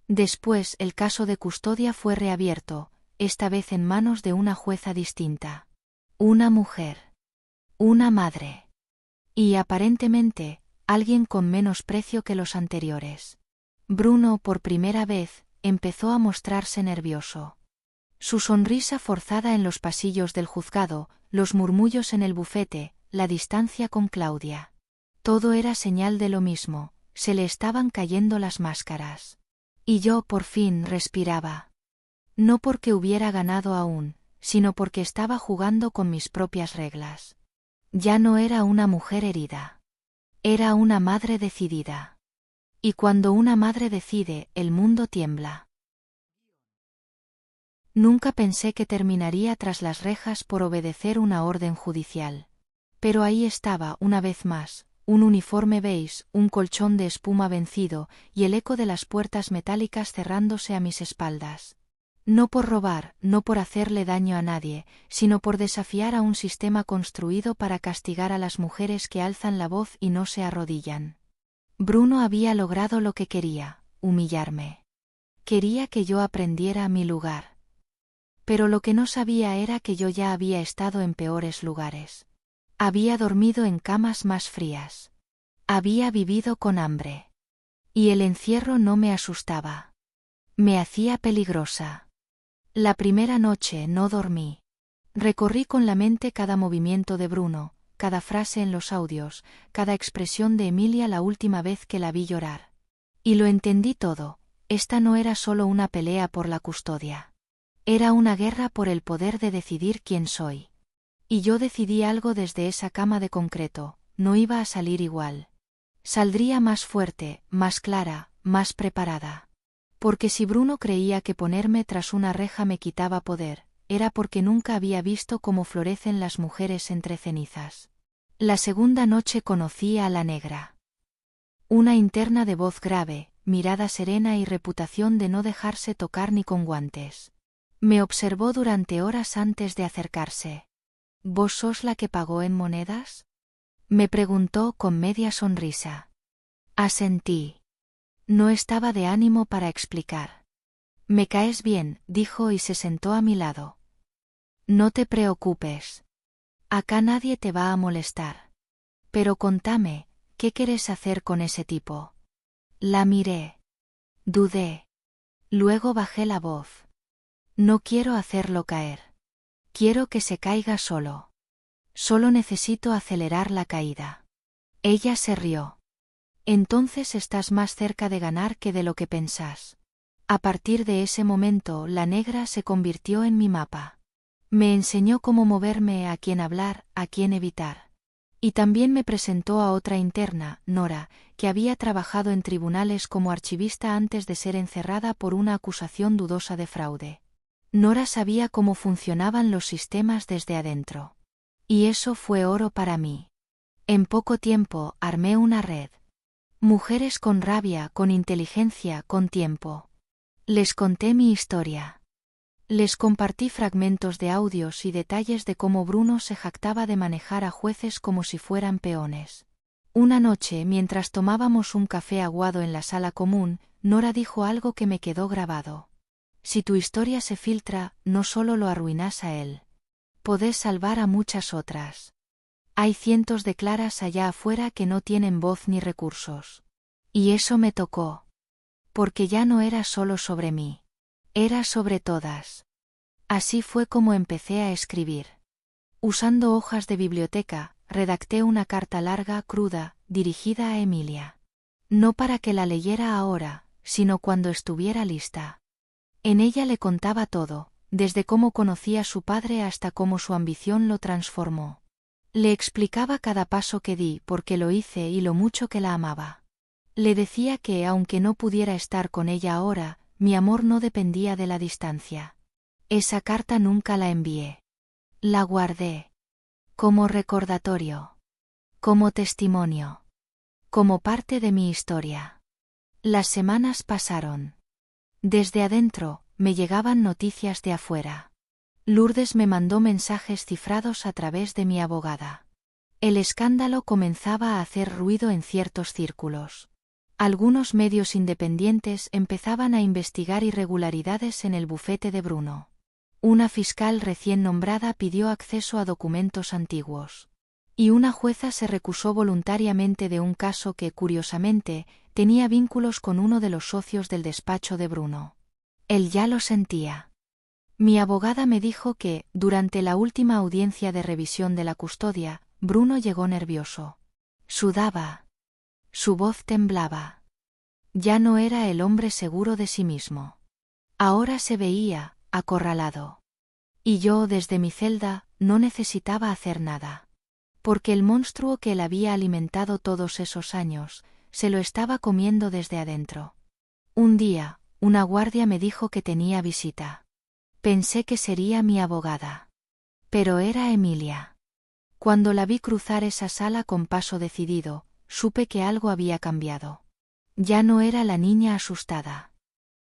Después el caso de custodia fue reabierto, esta vez en manos de una jueza distinta. Una mujer. Una madre. Y aparentemente, alguien con menos precio que los anteriores. Bruno, por primera vez, empezó a mostrarse nervioso. Su sonrisa forzada en los pasillos del juzgado, los murmullos en el bufete, la distancia con Claudia. Todo era señal de lo mismo, se le estaban cayendo las máscaras. Y yo por fin respiraba. No porque hubiera ganado aún, sino porque estaba jugando con mis propias reglas. Ya no era una mujer herida. Era una madre decidida. Y cuando una madre decide, el mundo tiembla. Nunca pensé que terminaría tras las rejas por obedecer una orden judicial. Pero ahí estaba, una vez más, un uniforme beige, un colchón de espuma vencido, y el eco de las puertas metálicas cerrándose a mis espaldas. No por robar, no por hacerle daño a nadie, sino por desafiar a un sistema construido para castigar a las mujeres que alzan la voz y no se arrodillan. Bruno había logrado lo que quería, humillarme. Quería que yo aprendiera mi lugar. Pero lo que no sabía era que yo ya había estado en peores lugares. Había dormido en camas más frías. Había vivido con hambre. Y el encierro no me asustaba. Me hacía peligrosa. La primera noche no dormí. Recorrí con la mente cada movimiento de Bruno, cada frase en los audios, cada expresión de Emilia la última vez que la vi llorar. Y lo entendí todo, esta no era solo una pelea por la custodia. Era una guerra por el poder de decidir quién soy. Y yo decidí algo desde esa cama de concreto, no iba a salir igual. Saldría más fuerte, más clara, más preparada. Porque si Bruno creía que ponerme tras una reja me quitaba poder, era porque nunca había visto cómo florecen las mujeres entre cenizas. La segunda noche conocí a la negra. Una interna de voz grave, mirada serena y reputación de no dejarse tocar ni con guantes. Me observó durante horas antes de acercarse. ¿Vos sos la que pagó en monedas? Me preguntó con media sonrisa. Asentí. No estaba de ánimo para explicar. Me caes bien, dijo y se sentó a mi lado. No te preocupes. Acá nadie te va a molestar. Pero contame, ¿qué querés hacer con ese tipo? La miré. Dudé. Luego bajé la voz. No quiero hacerlo caer. Quiero que se caiga solo. Solo necesito acelerar la caída. Ella se rió. Entonces estás más cerca de ganar que de lo que pensás. A partir de ese momento, la negra se convirtió en mi mapa. Me enseñó cómo moverme, a quién hablar, a quién evitar. Y también me presentó a otra interna, Nora, que había trabajado en tribunales como archivista antes de ser encerrada por una acusación dudosa de fraude. Nora sabía cómo funcionaban los sistemas desde adentro. Y eso fue oro para mí. En poco tiempo armé una red. Mujeres con rabia, con inteligencia, con tiempo. Les conté mi historia. Les compartí fragmentos de audios y detalles de cómo Bruno se jactaba de manejar a jueces como si fueran peones. Una noche, mientras tomábamos un café aguado en la sala común, Nora dijo algo que me quedó grabado. Si tu historia se filtra, no solo lo arruinas a él. Podés salvar a muchas otras. Hay cientos de Claras allá afuera que no tienen voz ni recursos. Y eso me tocó. Porque ya no era solo sobre mí. Era sobre todas. Así fue como empecé a escribir. Usando hojas de biblioteca, redacté una carta larga, cruda, dirigida a Emilia. No para que la leyera ahora, sino cuando estuviera lista. En ella le contaba todo, desde cómo conocía a su padre hasta cómo su ambición lo transformó. Le explicaba cada paso que di, por qué lo hice y lo mucho que la amaba. Le decía que, aunque no pudiera estar con ella ahora, mi amor no dependía de la distancia. Esa carta nunca la envié. La guardé. Como recordatorio. Como testimonio. Como parte de mi historia. Las semanas pasaron. Desde adentro, me llegaban noticias de afuera. Lourdes me mandó mensajes cifrados a través de mi abogada. El escándalo comenzaba a hacer ruido en ciertos círculos. Algunos medios independientes empezaban a investigar irregularidades en el bufete de Bruno. Una fiscal recién nombrada pidió acceso a documentos antiguos. Y una jueza se recusó voluntariamente de un caso que, curiosamente, tenía vínculos con uno de los socios del despacho de Bruno. Él ya lo sentía. Mi abogada me dijo que, durante la última audiencia de revisión de la custodia, Bruno llegó nervioso. Sudaba. Su voz temblaba. Ya no era el hombre seguro de sí mismo. Ahora se veía, acorralado. Y yo, desde mi celda, no necesitaba hacer nada. Porque el monstruo que él había alimentado todos esos años, se lo estaba comiendo desde adentro. Un día, una guardia me dijo que tenía visita. Pensé que sería mi abogada. Pero era Emilia. Cuando la vi cruzar esa sala con paso decidido, supe que algo había cambiado. Ya no era la niña asustada.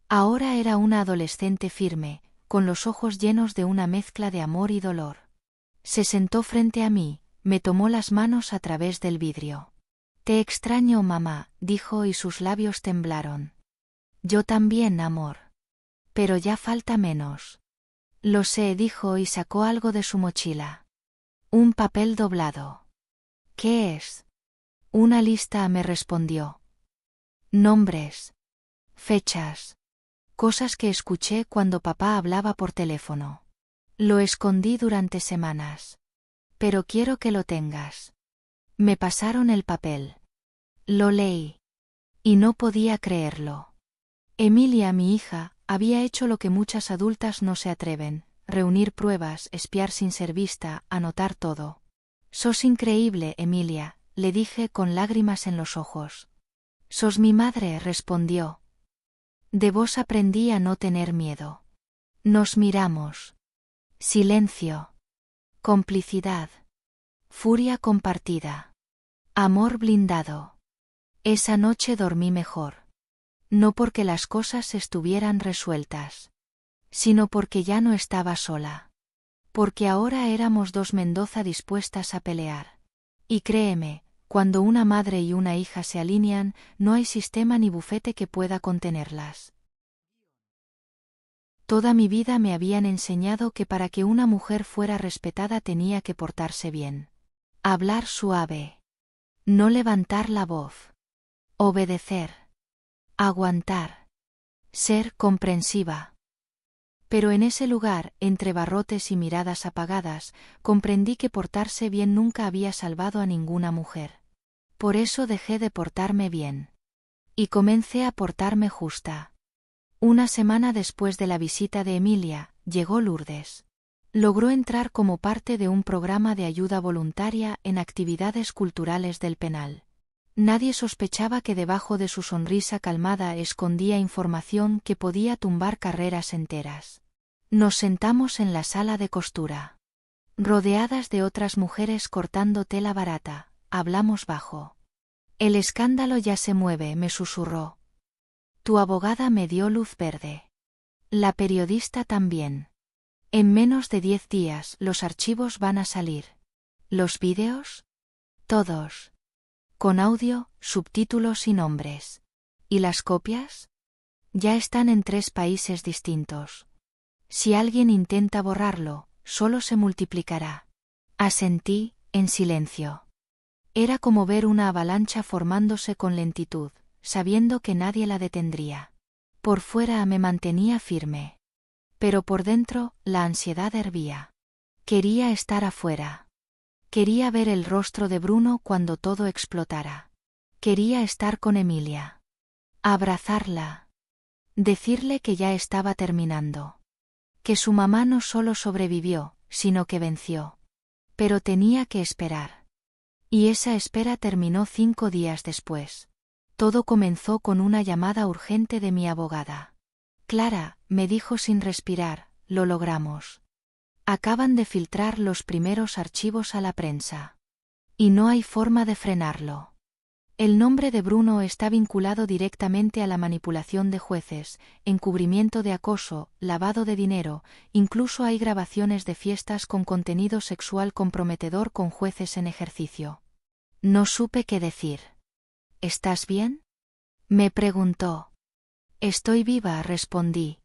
Ahora era una adolescente firme, con los ojos llenos de una mezcla de amor y dolor. Se sentó frente a mí, me tomó las manos a través del vidrio. Te extraño, mamá, dijo y sus labios temblaron. Yo también, amor. Pero ya falta menos. Lo sé, dijo y sacó algo de su mochila. Un papel doblado. ¿Qué es? Una lista, me respondió. Nombres. Fechas. Cosas que escuché cuando papá hablaba por teléfono. Lo escondí durante semanas. Pero quiero que lo tengas. Me pasaron el papel. Lo leí. Y no podía creerlo. Emilia, mi hija, había hecho lo que muchas adultas no se atreven: reunir pruebas, espiar sin ser vista, anotar todo. Sos increíble, Emilia, le dije con lágrimas en los ojos. Sos mi madre, respondió. De vos aprendí a no tener miedo. Nos miramos. Silencio. Complicidad. Furia compartida. Amor blindado. Esa noche dormí mejor. No porque las cosas estuvieran resueltas, sino porque ya no estaba sola. Porque ahora éramos dos Mendoza dispuestas a pelear. Y créeme, cuando una madre y una hija se alinean, no hay sistema ni bufete que pueda contenerlas. Toda mi vida me habían enseñado que para que una mujer fuera respetada tenía que portarse bien. Hablar suave. No levantar la voz. Obedecer. Aguantar. Ser comprensiva. Pero en ese lugar, entre barrotes y miradas apagadas, comprendí que portarse bien nunca había salvado a ninguna mujer. Por eso dejé de portarme bien. Y comencé a portarme justa. Una semana después de la visita de Emilia, llegó Lourdes. Logró entrar como parte de un programa de ayuda voluntaria en actividades culturales del penal. Nadie sospechaba que debajo de su sonrisa calmada escondía información que podía tumbar carreras enteras. Nos sentamos en la sala de costura. Rodeadas de otras mujeres cortando tela barata, hablamos bajo. El escándalo ya se mueve, me susurró. Tu abogada me dio luz verde. La periodista también. En menos de 10 días los archivos van a salir. ¿Los vídeos? Todos. Con audio, subtítulos y nombres. ¿Y las copias? Ya están en 3 países distintos. Si alguien intenta borrarlo, solo se multiplicará. Asentí, en silencio. Era como ver una avalancha formándose con lentitud, sabiendo que nadie la detendría. Por fuera me mantenía firme. Pero por dentro, la ansiedad hervía. Quería estar afuera. Quería ver el rostro de Bruno cuando todo explotara. Quería estar con Emilia. Abrazarla. Decirle que ya estaba terminando. Que su mamá no solo sobrevivió, sino que venció. Pero tenía que esperar. Y esa espera terminó 5 días después. Todo comenzó con una llamada urgente de mi abogada. Clara, me dijo sin respirar, lo logramos. Acaban de filtrar los primeros archivos a la prensa. Y no hay forma de frenarlo. El nombre de Bruno está vinculado directamente a la manipulación de jueces, encubrimiento de acoso, lavado de dinero, incluso hay grabaciones de fiestas con contenido sexual comprometedor con jueces en ejercicio. No supe qué decir. ¿Estás bien? Me preguntó. Estoy viva, respondí.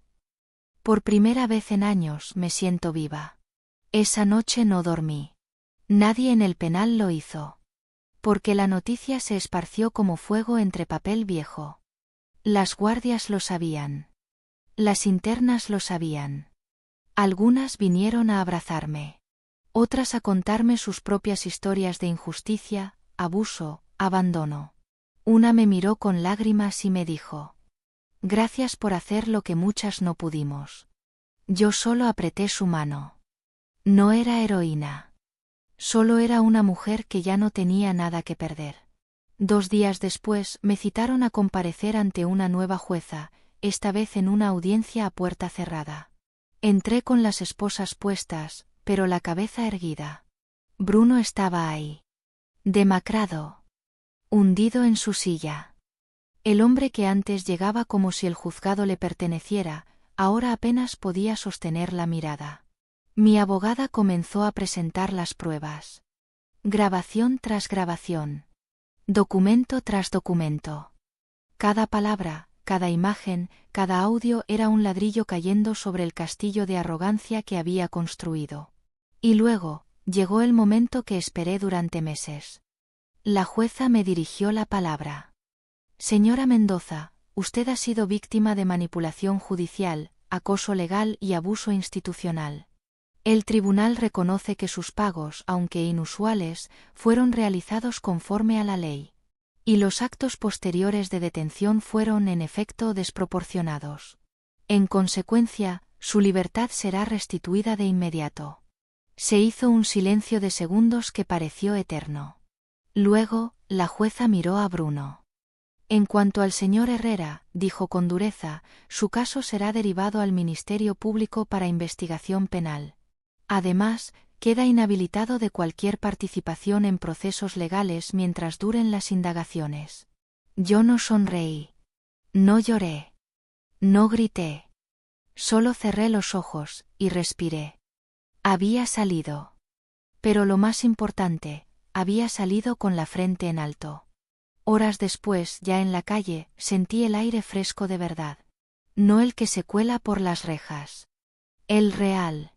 Por primera vez en años me siento viva. Esa noche no dormí. Nadie en el penal lo hizo. Porque la noticia se esparció como fuego entre papel viejo. Las guardias lo sabían. Las internas lo sabían. Algunas vinieron a abrazarme. Otras a contarme sus propias historias de injusticia, abuso, abandono. Una me miró con lágrimas y me dijo: gracias por hacer lo que muchas no pudimos. Yo solo apreté su mano. No era heroína. Solo era una mujer que ya no tenía nada que perder. 2 días después me citaron a comparecer ante una nueva jueza, esta vez en una audiencia a puerta cerrada. Entré con las esposas puestas, pero la cabeza erguida. Bruno estaba ahí. Demacrado. Hundido en su silla. El hombre que antes llegaba como si el juzgado le perteneciera, ahora apenas podía sostener la mirada. Mi abogada comenzó a presentar las pruebas. Grabación tras grabación. Documento tras documento. Cada palabra, cada imagen, cada audio era un ladrillo cayendo sobre el castillo de arrogancia que había construido. Y luego, llegó el momento que esperé durante meses. La jueza me dirigió la palabra. Señora Mendoza, usted ha sido víctima de manipulación judicial, acoso legal y abuso institucional. El tribunal reconoce que sus pagos, aunque inusuales, fueron realizados conforme a la ley. Y los actos posteriores de detención fueron en efecto desproporcionados. En consecuencia, su libertad será restituida de inmediato. Se hizo un silencio de segundos que pareció eterno. Luego, la jueza miró a Bruno. En cuanto al señor Herrera, dijo con dureza, su caso será derivado al Ministerio Público para investigación penal. Además, queda inhabilitado de cualquier participación en procesos legales mientras duren las indagaciones. Yo no sonreí. No lloré. No grité. Solo cerré los ojos, y respiré. Había salido. Pero lo más importante, había salido con la frente en alto. Horas después, ya en la calle, sentí el aire fresco de verdad. No el que se cuela por las rejas. El real.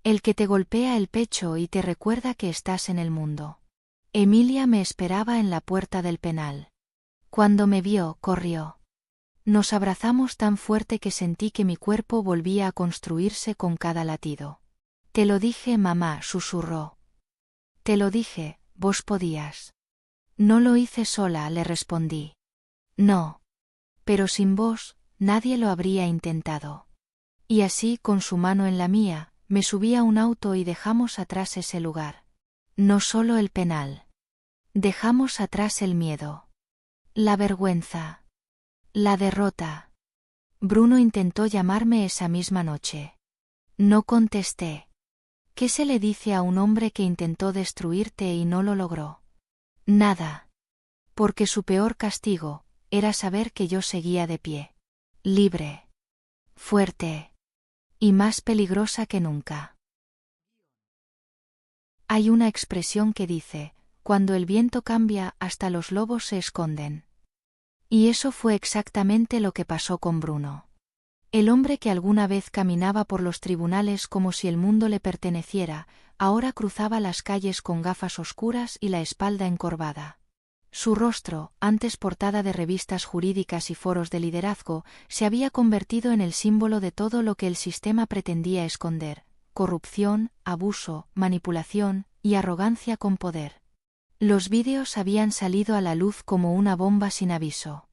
El que te golpea el pecho y te recuerda que estás en el mundo. Emilia me esperaba en la puerta del penal. Cuando me vio, corrió. Nos abrazamos tan fuerte que sentí que mi cuerpo volvía a construirse con cada latido. Te lo dije, mamá, susurró. Te lo dije, vos podías. No lo hice sola, le respondí. No. Pero sin vos, nadie lo habría intentado. Y así, con su mano en la mía, me subí a un auto y dejamos atrás ese lugar. No solo el penal. Dejamos atrás el miedo. La vergüenza. La derrota. Bruno intentó llamarme esa misma noche. No contesté. ¿Qué se le dice a un hombre que intentó destruirte y no lo logró? Nada. Porque su peor castigo era saber que yo seguía de pie. Libre. Fuerte. Y más peligrosa que nunca. Hay una expresión que dice, cuando el viento cambia, hasta los lobos se esconden. Y eso fue exactamente lo que pasó con Bruno. El hombre que alguna vez caminaba por los tribunales como si el mundo le perteneciera, ahora cruzaba las calles con gafas oscuras y la espalda encorvada. Su rostro, antes portada de revistas jurídicas y foros de liderazgo, se había convertido en el símbolo de todo lo que el sistema pretendía esconder: corrupción, abuso, manipulación y arrogancia con poder. Los vídeos habían salido a la luz como una bomba sin aviso.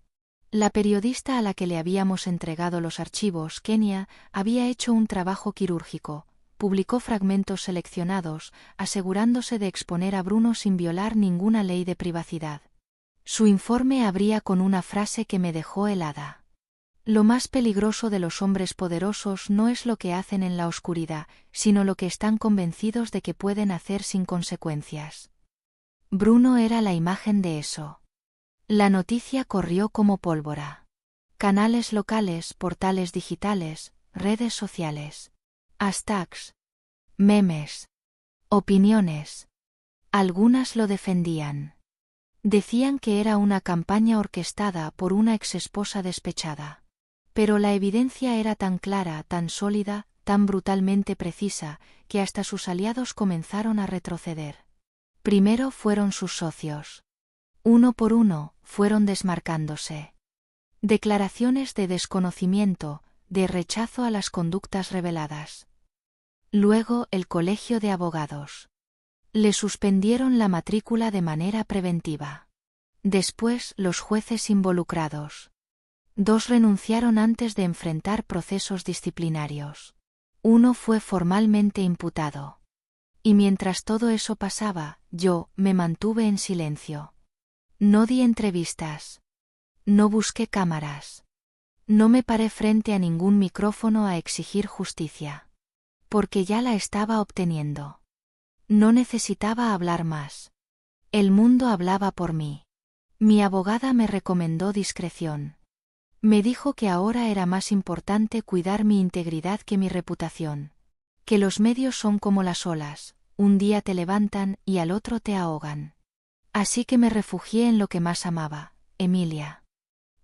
La periodista a la que le habíamos entregado los archivos, Kenia, había hecho un trabajo quirúrgico. Publicó fragmentos seleccionados, asegurándose de exponer a Bruno sin violar ninguna ley de privacidad. Su informe abría con una frase que me dejó helada. Lo más peligroso de los hombres poderosos no es lo que hacen en la oscuridad, sino lo que están convencidos de que pueden hacer sin consecuencias. Bruno era la imagen de eso. La noticia corrió como pólvora. Canales locales, portales digitales, redes sociales. Hashtags. Memes. Opiniones. Algunas lo defendían. Decían que era una campaña orquestada por una exesposa despechada. Pero la evidencia era tan clara, tan sólida, tan brutalmente precisa, que hasta sus aliados comenzaron a retroceder. Primero fueron sus socios. Uno por uno, fueron desmarcándose. Declaraciones de desconocimiento, de rechazo a las conductas reveladas. Luego el colegio de abogados. Le suspendieron la matrícula de manera preventiva. Después los jueces involucrados. 2 renunciaron antes de enfrentar procesos disciplinarios. 1 fue formalmente imputado. Y mientras todo eso pasaba, yo me mantuve en silencio. No di entrevistas. No busqué cámaras. No me paré frente a ningún micrófono a exigir justicia. Porque ya la estaba obteniendo. No necesitaba hablar más. El mundo hablaba por mí. Mi abogada me recomendó discreción. Me dijo que ahora era más importante cuidar mi integridad que mi reputación. Que los medios son como las olas, un día te levantan y al otro te ahogan. Así que me refugié en lo que más amaba, Emilia.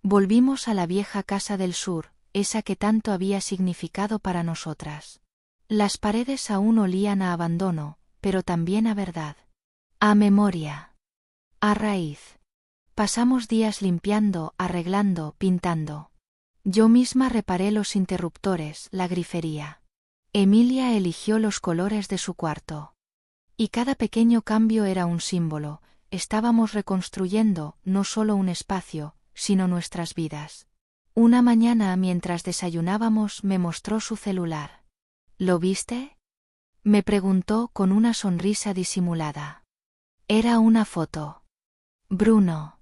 Volvimos a la vieja casa del sur, esa que tanto había significado para nosotras. Las paredes aún olían a abandono, pero también a verdad. A memoria. A raíz. Pasamos días limpiando, arreglando, pintando. Yo misma reparé los interruptores, la grifería. Emilia eligió los colores de su cuarto. Y cada pequeño cambio era un símbolo. Estábamos reconstruyendo no solo un espacio, sino nuestras vidas. Una mañana mientras desayunábamos me mostró su celular. ¿Lo viste? Me preguntó con una sonrisa disimulada. Era una foto. Bruno.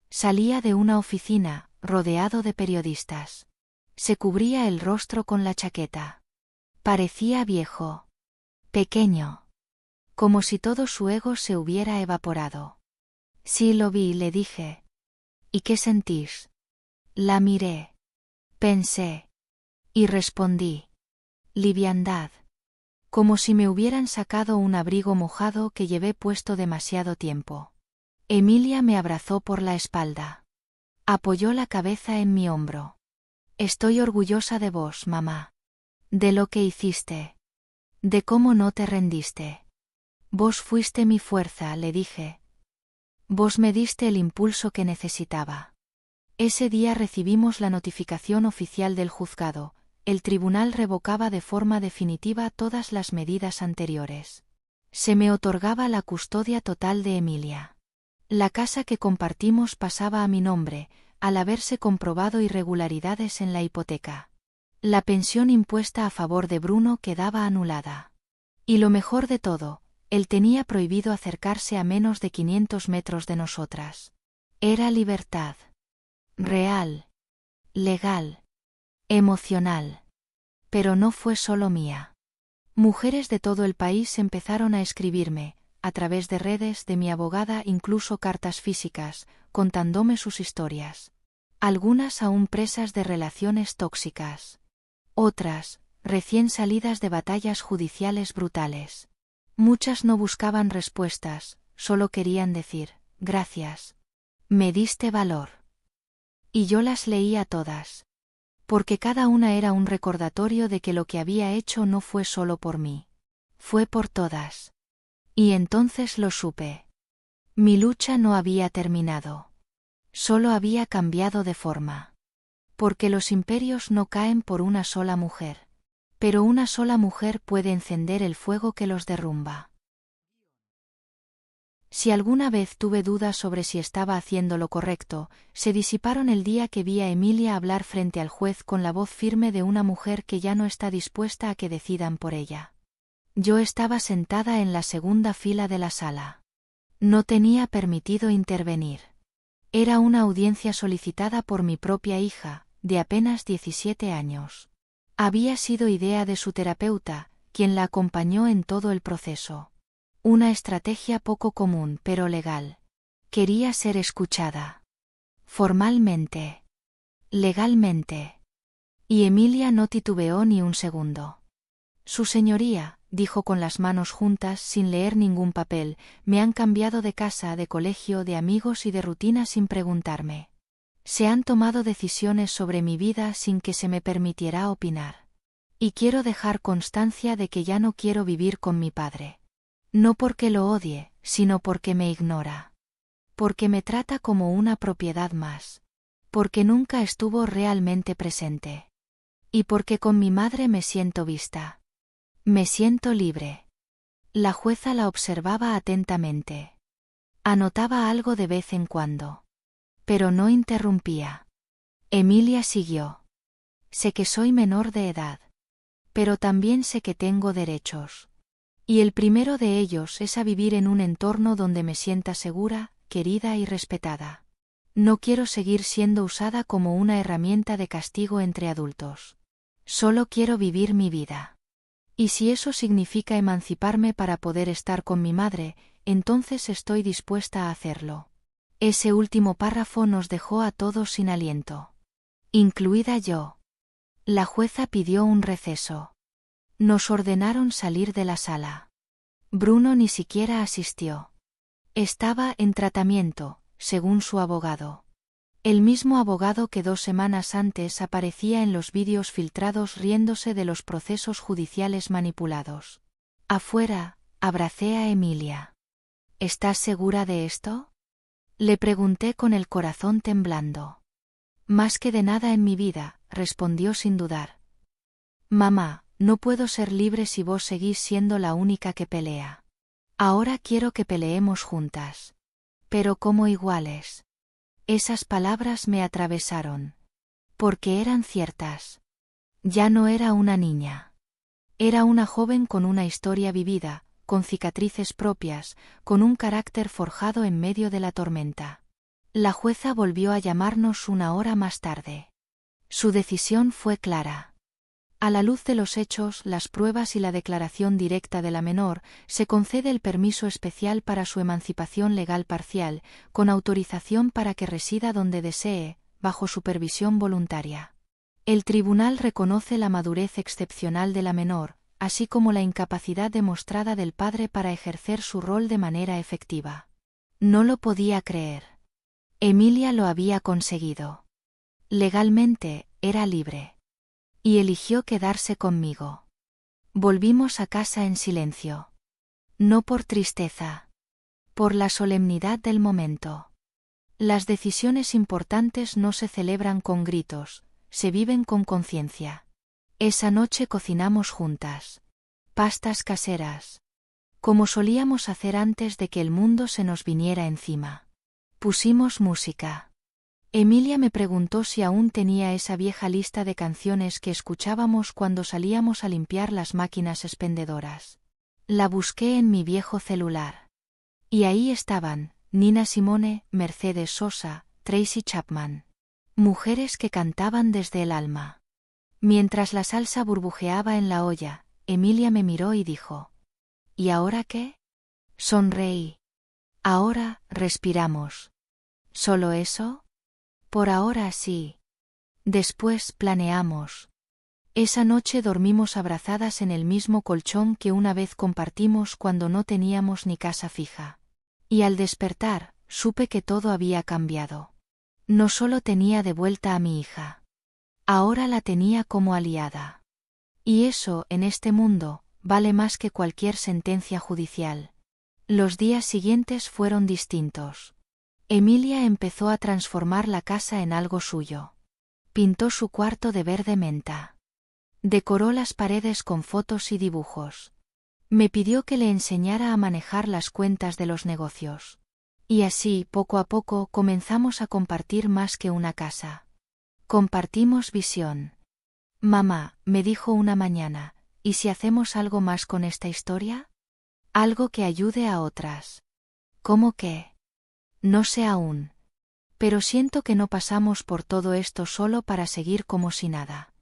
Salía de una oficina, rodeado de periodistas. Se cubría el rostro con la chaqueta. Parecía viejo. Pequeño. Como si todo su ego se hubiera evaporado. Sí, lo vi, le dije. ¿Y qué sentís? La miré. Pensé. Y respondí. Liviandad. Como si me hubieran sacado un abrigo mojado que llevé puesto demasiado tiempo. Emilia me abrazó por la espalda. Apoyó la cabeza en mi hombro. Estoy orgullosa de vos, mamá. De lo que hiciste. De cómo no te rendiste. Vos fuiste mi fuerza, le dije. Vos me diste el impulso que necesitaba. Ese día recibimos la notificación oficial del juzgado. El tribunal revocaba de forma definitiva todas las medidas anteriores. Se me otorgaba la custodia total de Emilia. La casa que compartimos pasaba a mi nombre, al haberse comprobado irregularidades en la hipoteca. La pensión impuesta a favor de Bruno quedaba anulada. Y lo mejor de todo, él tenía prohibido acercarse a menos de 500 metros de nosotras. Era libertad. Real. Legal. Emocional. Pero no fue solo mía. Mujeres de todo el país empezaron a escribirme, a través de redes de mi abogada, incluso cartas físicas, contándome sus historias. Algunas aún presas de relaciones tóxicas. Otras, recién salidas de batallas judiciales brutales. Muchas no buscaban respuestas, solo querían decir, gracias. Me diste valor. Y yo las leía todas. Porque cada una era un recordatorio de que lo que había hecho no fue solo por mí. Fue por todas. Y entonces lo supe. Mi lucha no había terminado. Solo había cambiado de forma. Porque los imperios no caen por una sola mujer. Pero una sola mujer puede encender el fuego que los derrumba. Si alguna vez tuve dudas sobre si estaba haciendo lo correcto, se disiparon el día que vi a Emilia hablar frente al juez con la voz firme de una mujer que ya no está dispuesta a que decidan por ella. Yo estaba sentada en la segunda fila de la sala. No tenía permitido intervenir. Era una audiencia solicitada por mi propia hija, de apenas 17 años. Había sido idea de su terapeuta, quien la acompañó en todo el proceso. Una estrategia poco común pero legal. Quería ser escuchada. Formalmente. Legalmente. Y Emilia no titubeó ni un segundo. Su señoría, dijo con las manos juntas sin leer ningún papel, me han cambiado de casa, de colegio, de amigos y de rutina sin preguntarme. Se han tomado decisiones sobre mi vida sin que se me permitiera opinar. Y quiero dejar constancia de que ya no quiero vivir con mi padre. No porque lo odie, sino porque me ignora. Porque me trata como una propiedad más. Porque nunca estuvo realmente presente. Y porque con mi madre me siento vista. Me siento libre. La jueza la observaba atentamente. Anotaba algo de vez en cuando. Pero no interrumpía. Emilia siguió. Sé que soy menor de edad. Pero también sé que tengo derechos. Y el primero de ellos es a vivir en un entorno donde me sienta segura, querida y respetada. No quiero seguir siendo usada como una herramienta de castigo entre adultos. Solo quiero vivir mi vida. Y si eso significa emanciparme para poder estar con mi madre, entonces estoy dispuesta a hacerlo. Ese último párrafo nos dejó a todos sin aliento. Incluida yo. La jueza pidió un receso. Nos ordenaron salir de la sala. Bruno ni siquiera asistió. Estaba en tratamiento, según su abogado. El mismo abogado que 2 semanas antes aparecía en los vídeos filtrados riéndose de los procesos judiciales manipulados. Afuera, abracé a Emilia. ¿Estás segura de esto? Le pregunté con el corazón temblando. Más que de nada en mi vida, respondió sin dudar. Mamá, no puedo ser libre si vos seguís siendo la única que pelea. Ahora quiero que peleemos juntas. Pero como iguales. Esas palabras me atravesaron. Porque eran ciertas. Ya no era una niña. Era una joven con una historia vivida, con cicatrices propias, con un carácter forjado en medio de la tormenta. La jueza volvió a llamarnos 1 hora más tarde. Su decisión fue clara. A la luz de los hechos, las pruebas y la declaración directa de la menor, se concede el permiso especial para su emancipación legal parcial, con autorización para que resida donde desee, bajo supervisión voluntaria. El tribunal reconoce la madurez excepcional de la menor, así como la incapacidad demostrada del padre para ejercer su rol de manera efectiva. No lo podía creer. Emilia lo había conseguido. Legalmente, era libre. Y eligió quedarse conmigo. Volvimos a casa en silencio. No por tristeza. Por la solemnidad del momento. Las decisiones importantes no se celebran con gritos, se viven con conciencia. Esa noche cocinamos juntas. Pastas caseras. Como solíamos hacer antes de que el mundo se nos viniera encima. Pusimos música. Emilia me preguntó si aún tenía esa vieja lista de canciones que escuchábamos cuando salíamos a limpiar las máquinas expendedoras. La busqué en mi viejo celular. Y ahí estaban, Nina Simone, Mercedes Sosa, Tracy Chapman. Mujeres que cantaban desde el alma. Mientras la salsa burbujeaba en la olla, Emilia me miró y dijo: ¿Y ahora qué? Sonreí. Ahora, respiramos. ¿Solo eso? Por ahora sí. Después planeamos. Esa noche dormimos abrazadas en el mismo colchón que una vez compartimos cuando no teníamos ni casa fija. Y al despertar, supe que todo había cambiado. No solo tenía de vuelta a mi hija. Ahora la tenía como aliada. Y eso, en este mundo, vale más que cualquier sentencia judicial. Los días siguientes fueron distintos. Emilia empezó a transformar la casa en algo suyo. Pintó su cuarto de verde menta. Decoró las paredes con fotos y dibujos. Me pidió que le enseñara a manejar las cuentas de los negocios. Y así, poco a poco, comenzamos a compartir más que una casa. Compartimos visión. Mamá, me dijo una mañana, ¿y si hacemos algo más con esta historia? Algo que ayude a otras. ¿Cómo qué? No sé aún. Pero siento que no pasamos por todo esto solo para seguir como si nada.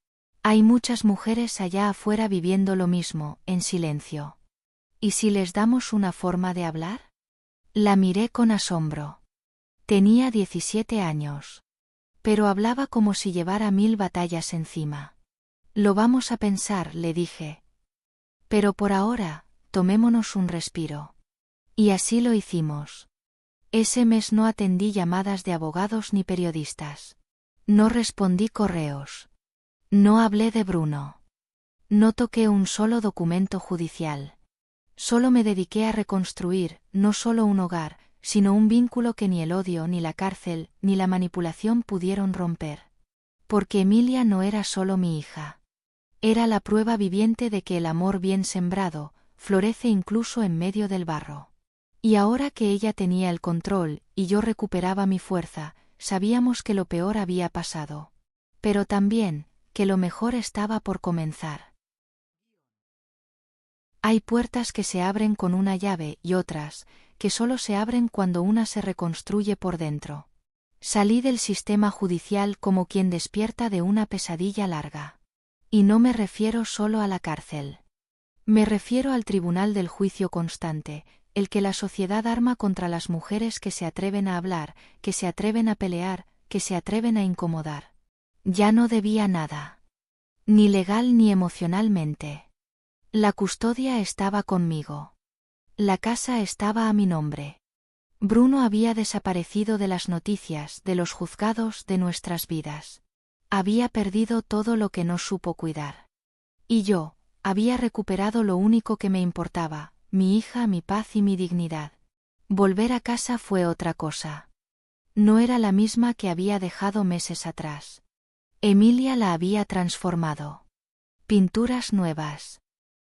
Hay muchas mujeres allá afuera viviendo lo mismo, en silencio. ¿Y si les damos una forma de hablar? La miré con asombro. Tenía 17 años. Pero hablaba como si llevara 1000 batallas encima. Lo vamos a pensar, le dije. Pero por ahora, tomémonos un respiro. Y así lo hicimos. Ese mes no atendí llamadas de abogados ni periodistas. No respondí correos. No hablé de Bruno. No toqué un solo documento judicial. Solo me dediqué a reconstruir, no solo un hogar, sino un vínculo que ni el odio, ni la cárcel, ni la manipulación pudieron romper. Porque Emilia no era solo mi hija. Era la prueba viviente de que el amor bien sembrado, florece incluso en medio del barro. Y ahora que ella tenía el control, y yo recuperaba mi fuerza, sabíamos que lo peor había pasado. Pero también, que lo mejor estaba por comenzar. Hay puertas que se abren con una llave y otras, que solo se abren cuando una se reconstruye por dentro. Salí del sistema judicial como quien despierta de una pesadilla larga. Y no me refiero solo a la cárcel. Me refiero al tribunal del juicio constante, el que la sociedad arma contra las mujeres que se atreven a hablar, que se atreven a pelear, que se atreven a incomodar. Ya no debía nada. Ni legal ni emocionalmente. La custodia estaba conmigo. La casa estaba a mi nombre. Bruno había desaparecido de las noticias, de los juzgados, de nuestras vidas. Había perdido todo lo que no supo cuidar. Y yo, había recuperado lo único que me importaba, mi hija, mi paz y mi dignidad. Volver a casa fue otra cosa. No era la misma que había dejado meses atrás. Emilia la había transformado. Pinturas nuevas.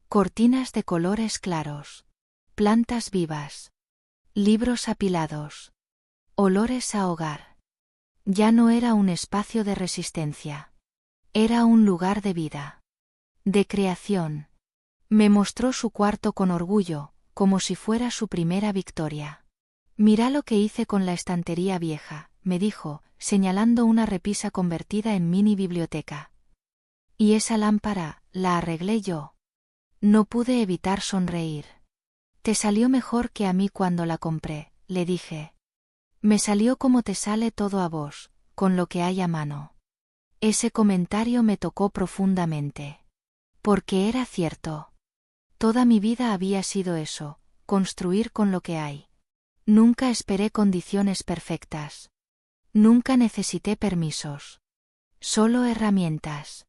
Cortinas de colores claros. Plantas vivas. Libros apilados. Olores a hogar. Ya no era un espacio de resistencia. Era un lugar de vida. De creación. Me mostró su cuarto con orgullo, como si fuera su primera victoria. Mira lo que hice con la estantería vieja, me dijo, señalando una repisa convertida en mini biblioteca. Y esa lámpara, la arreglé yo. No pude evitar sonreír. Te salió mejor que a mí cuando la compré, le dije. Me salió como te sale todo a vos, con lo que hay a mano. Ese comentario me tocó profundamente. Porque era cierto. Toda mi vida había sido eso, construir con lo que hay. Nunca esperé condiciones perfectas. Nunca necesité permisos. Solo herramientas.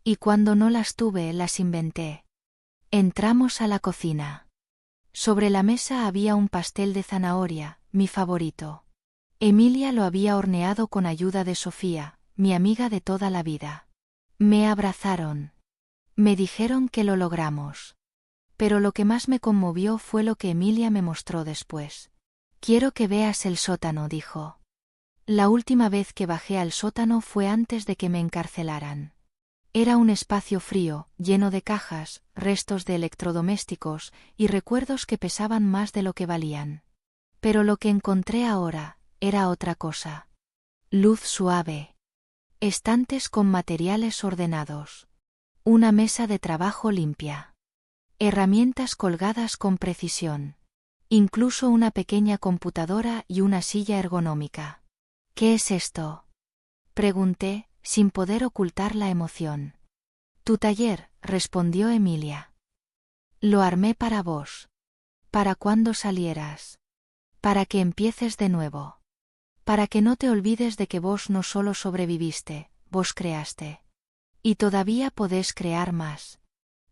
Y cuando no las tuve, las inventé. Entramos a la cocina. Sobre la mesa había un pastel de zanahoria, mi favorito. Emilia lo había horneado con ayuda de Sofía, mi amiga de toda la vida. Me abrazaron. Me dijeron que lo logramos. Pero lo que más me conmovió fue lo que Emilia me mostró después. Quiero que veas el sótano, dijo. La última vez que bajé al sótano fue antes de que me encarcelaran. Era un espacio frío, lleno de cajas, restos de electrodomésticos y recuerdos que pesaban más de lo que valían. Pero lo que encontré ahora era otra cosa. Luz suave. Estantes con materiales ordenados. Una mesa de trabajo limpia. Herramientas colgadas con precisión. Incluso una pequeña computadora y una silla ergonómica. ¿Qué es esto?, pregunté, sin poder ocultar la emoción. Tu taller, respondió Emilia. Lo armé para vos. Para cuando salieras. Para que empieces de nuevo. Para que no te olvides de que vos no solo sobreviviste, vos creaste. Y todavía podés crear más.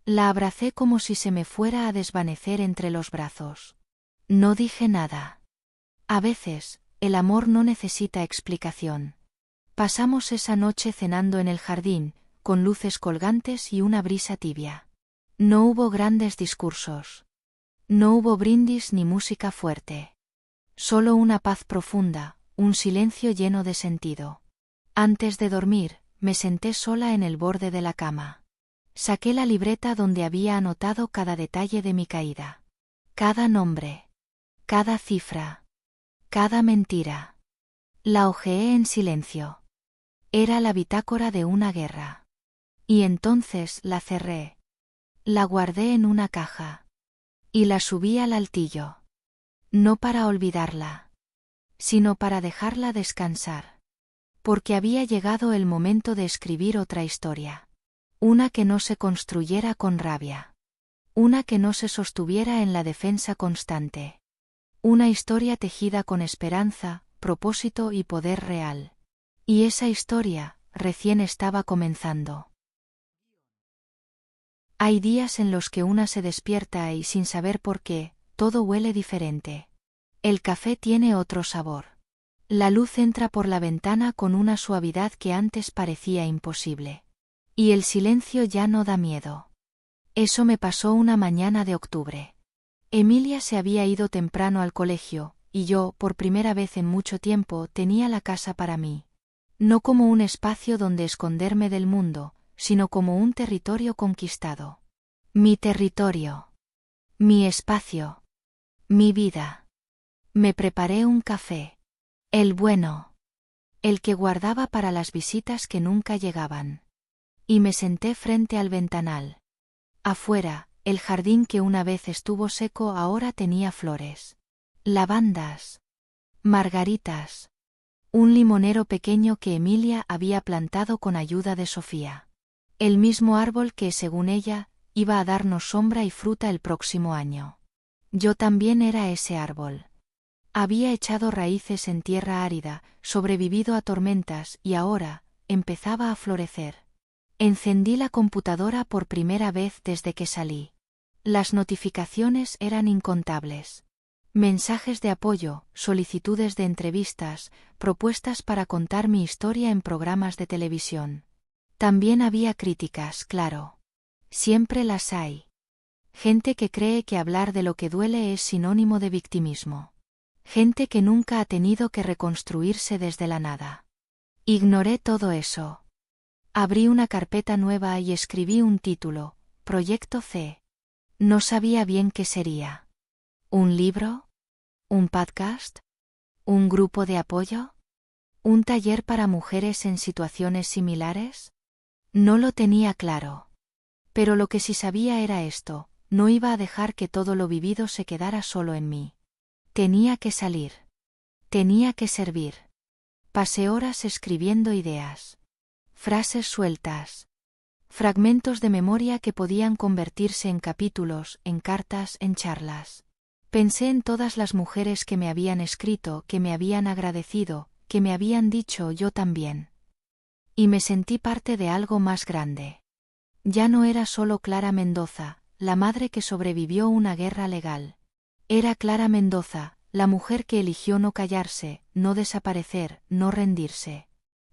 La abracé como si se me fuera a desvanecer entre los brazos. No dije nada. A veces, el amor no necesita explicación. Pasamos esa noche cenando en el jardín, con luces colgantes y una brisa tibia. No hubo grandes discursos. No hubo brindis ni música fuerte. Solo una paz profunda, un silencio lleno de sentido. Antes de dormir, me senté sola en el borde de la cama. Saqué la libreta donde había anotado cada detalle de mi caída. Cada nombre. Cada cifra. Cada mentira. La hojeé en silencio. Era la bitácora de una guerra. Y entonces la cerré. La guardé en una caja. Y la subí al altillo. No para olvidarla, sino para dejarla descansar. Porque había llegado el momento de escribir otra historia. Una que no se construyera con rabia. Una que no se sostuviera en la defensa constante. Una historia tejida con esperanza, propósito y poder real. Y esa historia, recién estaba comenzando. Hay días en los que una se despierta y sin saber por qué, todo huele diferente. El café tiene otro sabor. La luz entra por la ventana con una suavidad que antes parecía imposible. Y el silencio ya no da miedo. Eso me pasó una mañana de octubre. Emilia se había ido temprano al colegio, y yo, por primera vez en mucho tiempo, tenía la casa para mí. No como un espacio donde esconderme del mundo, sino como un territorio conquistado. Mi territorio. Mi espacio. Mi vida. Me preparé un café. El bueno. el que guardaba para las visitas que nunca llegaban. Y me senté frente al ventanal. Afuera, el jardín que una vez estuvo seco ahora tenía flores. Lavandas. Margaritas. Un limonero pequeño que Emilia había plantado con ayuda de Sofía. El mismo árbol que, según ella, iba a darnos sombra y fruta el próximo año. Yo también era ese árbol. Había echado raíces en tierra árida, sobrevivido a tormentas y ahora empezaba a florecer. Encendí la computadora por primera vez desde que salí. Las notificaciones eran incontables. Mensajes de apoyo, solicitudes de entrevistas, propuestas para contar mi historia en programas de televisión. También había críticas, claro. Siempre las hay. Gente que cree que hablar de lo que duele es sinónimo de victimismo. Gente que nunca ha tenido que reconstruirse desde la nada. Ignoré todo eso. Abrí una carpeta nueva y escribí un título, Proyecto C. No sabía bien qué sería. ¿Un libro? ¿Un podcast? ¿Un grupo de apoyo? ¿Un taller para mujeres en situaciones similares? No lo tenía claro. Pero lo que sí sabía era esto, no iba a dejar que todo lo vivido se quedara solo en mí. Tenía que salir. Tenía que servir. Pasé horas escribiendo ideas. Frases sueltas. Fragmentos de memoria que podían convertirse en capítulos, en cartas, en charlas. Pensé en todas las mujeres que me habían escrito, que me habían agradecido, que me habían dicho yo también. Y me sentí parte de algo más grande. Ya no era solo Clara Mendoza, la madre que sobrevivió una guerra legal. Era Clara Mendoza, la mujer que eligió no callarse, no desaparecer, no rendirse.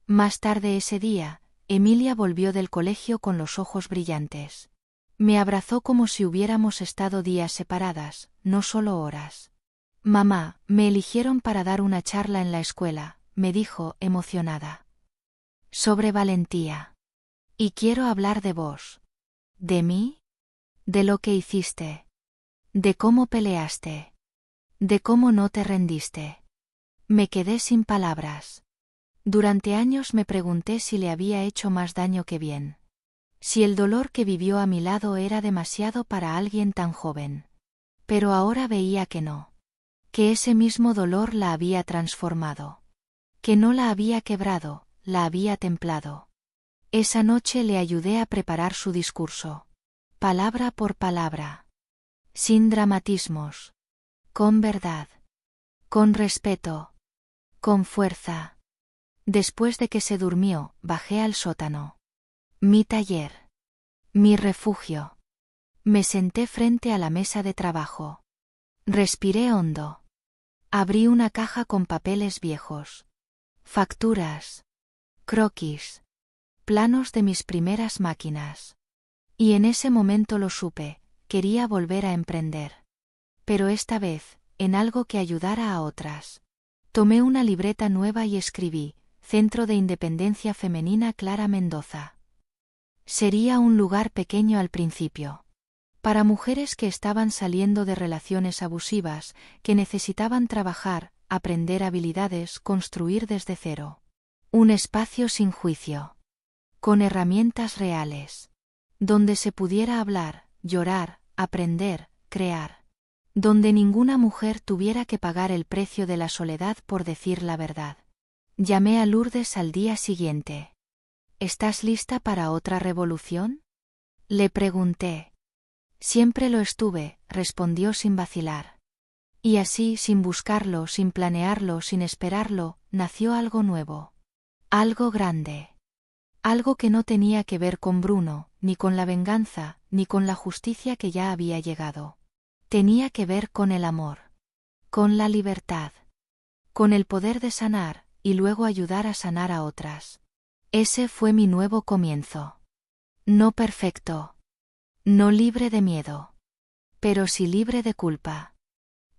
Más tarde ese día, Emilia volvió del colegio con los ojos brillantes. Me abrazó como si hubiéramos estado días separadas, no solo horas. Mamá, me eligieron para dar una charla en la escuela, me dijo, emocionada. Sobre valentía. Y quiero hablar de vos. ¿De mí? De lo que hiciste. De cómo peleaste. De cómo no te rendiste. Me quedé sin palabras. Durante años me pregunté si le había hecho más daño que bien. Si el dolor que vivió a mi lado era demasiado para alguien tan joven. Pero ahora veía que no. Que ese mismo dolor la había transformado. Que no la había quebrado, la había templado. Esa noche le ayudé a preparar su discurso. Palabra por palabra. Sin dramatismos. Con verdad. Con respeto. Con fuerza. Después de que se durmió, bajé al sótano. Mi taller. Mi refugio. Me senté frente a la mesa de trabajo. Respiré hondo. Abrí una caja con papeles viejos. Facturas. Croquis. Planos de mis primeras máquinas. Y en ese momento lo supe, quería volver a emprender. Pero esta vez, en algo que ayudara a otras. Tomé una libreta nueva y escribí, Centro de Independencia Femenina Clara Mendoza. Sería un lugar pequeño al principio. Para mujeres que estaban saliendo de relaciones abusivas, que necesitaban trabajar, aprender habilidades, construir desde cero. Un espacio sin juicio. Con herramientas reales. Donde se pudiera hablar, llorar, aprender, crear. Donde ninguna mujer tuviera que pagar el precio de la soledad por decir la verdad. Llamé a Lourdes al día siguiente. ¿Estás lista para otra revolución? Le pregunté. Siempre lo estuve, respondió sin vacilar. Y así, sin buscarlo, sin planearlo, sin esperarlo, nació algo nuevo. Algo grande. Algo que no tenía que ver con Bruno, ni con la venganza, ni con la justicia que ya había llegado. Tenía que ver con el amor. Con la libertad. Con el poder de sanar, y luego ayudar a sanar a otras. Ese fue mi nuevo comienzo. No perfecto. No libre de miedo. Pero sí libre de culpa.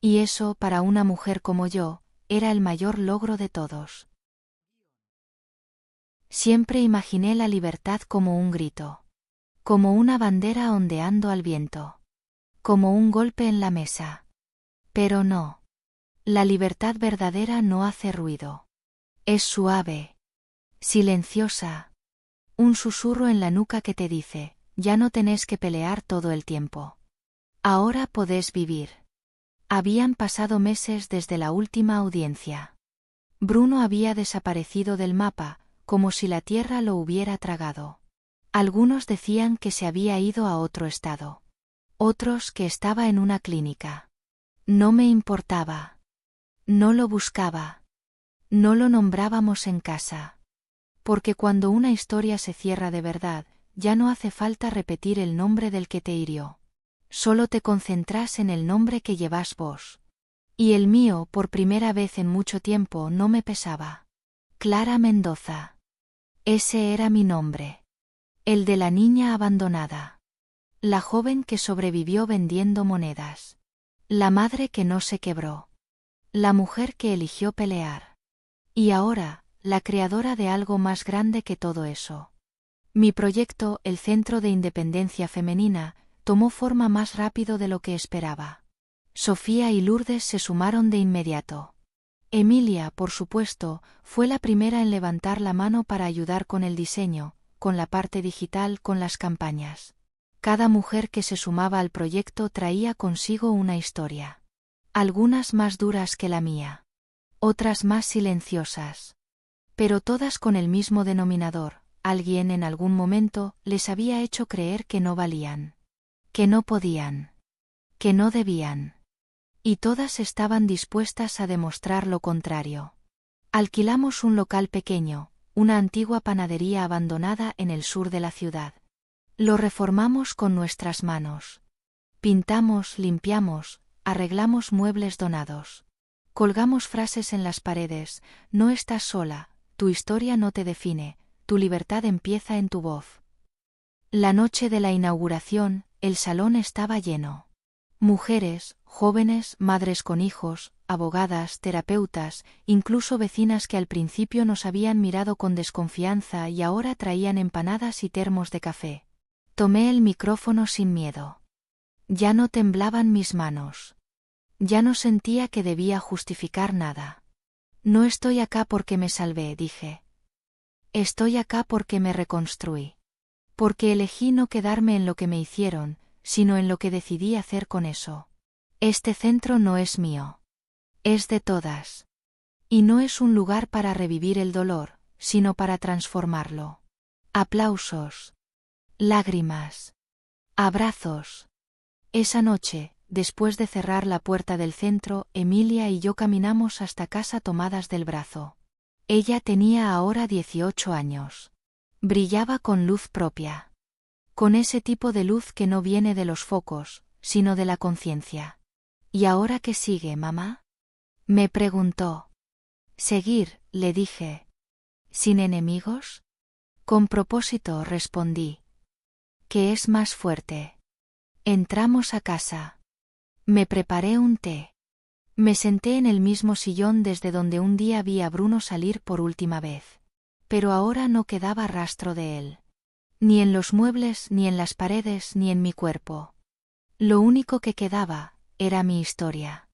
Y eso, para una mujer como yo, era el mayor logro de todos. Siempre imaginé la libertad como un grito. Como una bandera ondeando al viento. Como un golpe en la mesa. Pero no. La libertad verdadera no hace ruido. Es suave, silenciosa. Un susurro en la nuca que te dice, ya no tenés que pelear todo el tiempo. Ahora podés vivir. Habían pasado meses desde la última audiencia. Bruno había desaparecido del mapa, como si la tierra lo hubiera tragado. Algunos decían que se había ido a otro estado. Otros que estaba en una clínica. No me importaba. No lo buscaba. No lo nombrábamos en casa. Porque cuando una historia se cierra de verdad, ya no hace falta repetir el nombre del que te hirió. Solo te concentras en el nombre que llevas vos. Y el mío, por primera vez en mucho tiempo, no me pesaba. Clara Mendoza. Ese era mi nombre. El de la niña abandonada. La joven que sobrevivió vendiendo monedas. La madre que no se quebró. La mujer que eligió pelear. Y ahora, la creadora de algo más grande que todo eso. Mi proyecto, el Centro de Independencia Femenina, tomó forma más rápido de lo que esperaba. Sofía y Lourdes se sumaron de inmediato. Emilia, por supuesto, fue la primera en levantar la mano para ayudar con el diseño, con la parte digital, con las campañas. Cada mujer que se sumaba al proyecto traía consigo una historia. Algunas más duras que la mía. Otras más silenciosas. Pero todas con el mismo denominador: alguien en algún momento les había hecho creer que no valían. Que no podían. Que no debían. Y todas estaban dispuestas a demostrar lo contrario. Alquilamos un local pequeño, una antigua panadería abandonada en el sur de la ciudad. Lo reformamos con nuestras manos. Pintamos, limpiamos, arreglamos muebles donados. Colgamos frases en las paredes: no estás sola, tu historia no te define, tu libertad empieza en tu voz. La noche de la inauguración, el salón estaba lleno. Mujeres, jóvenes, madres con hijos, abogadas, terapeutas, incluso vecinas que al principio nos habían mirado con desconfianza y ahora traían empanadas y termos de café. Tomé el micrófono sin miedo. Ya no temblaban mis manos. Ya no sentía que debía justificar nada. No estoy acá porque me salvé, dije. Estoy acá porque me reconstruí. Porque elegí no quedarme en lo que me hicieron, sino en lo que decidí hacer con eso. Este centro no es mío. Es de todas. Y no es un lugar para revivir el dolor, sino para transformarlo. Aplausos. Lágrimas. Abrazos. Esa noche, después de cerrar la puerta del centro, Emilia y yo caminamos hasta casa tomadas del brazo. Ella tenía ahora 18 años. Brillaba con luz propia. Con ese tipo de luz que no viene de los focos, sino de la conciencia. ¿Y ahora qué sigue, mamá? Me preguntó. Seguir, le dije. ¿Sin enemigos? Con propósito, respondí. ¿Qué es más fuerte? Entramos a casa. Me preparé un té. Me senté en el mismo sillón desde donde un día vi a Bruno salir por última vez. Pero ahora no quedaba rastro de él. Ni en los muebles, ni en las paredes, ni en mi cuerpo. Lo único que quedaba era mi historia.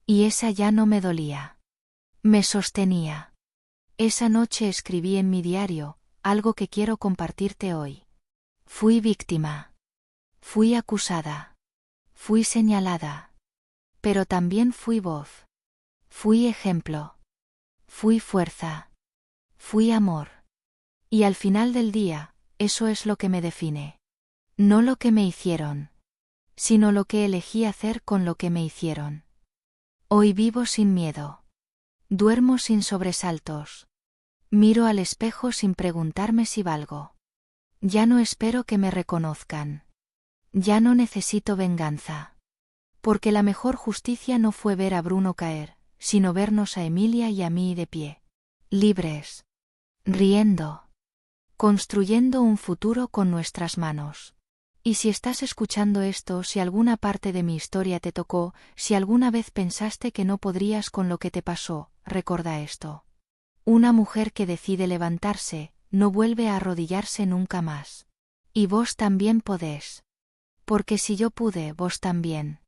Y esa ya no me dolía. Me sostenía. Esa noche escribí en mi diario algo que quiero compartirte hoy. Fui víctima. Fui acusada. Fui señalada. Pero también fui voz. Fui ejemplo. Fui fuerza. Fui amor. Y al final del día, eso es lo que me define. No lo que me hicieron, sino lo que elegí hacer con lo que me hicieron. Hoy vivo sin miedo. Duermo sin sobresaltos. Miro al espejo sin preguntarme si valgo. Ya no espero que me reconozcan. Ya no necesito venganza. Porque la mejor justicia no fue ver a Bruno caer, sino vernos a Emilia y a mí de pie. Libres. Riendo. Construyendo un futuro con nuestras manos. Y si estás escuchando esto, si alguna parte de mi historia te tocó, si alguna vez pensaste que no podrías con lo que te pasó, recuerda esto. Una mujer que decide levantarse, no vuelve a arrodillarse nunca más. Y vos también podés. Porque si yo pude, vos también.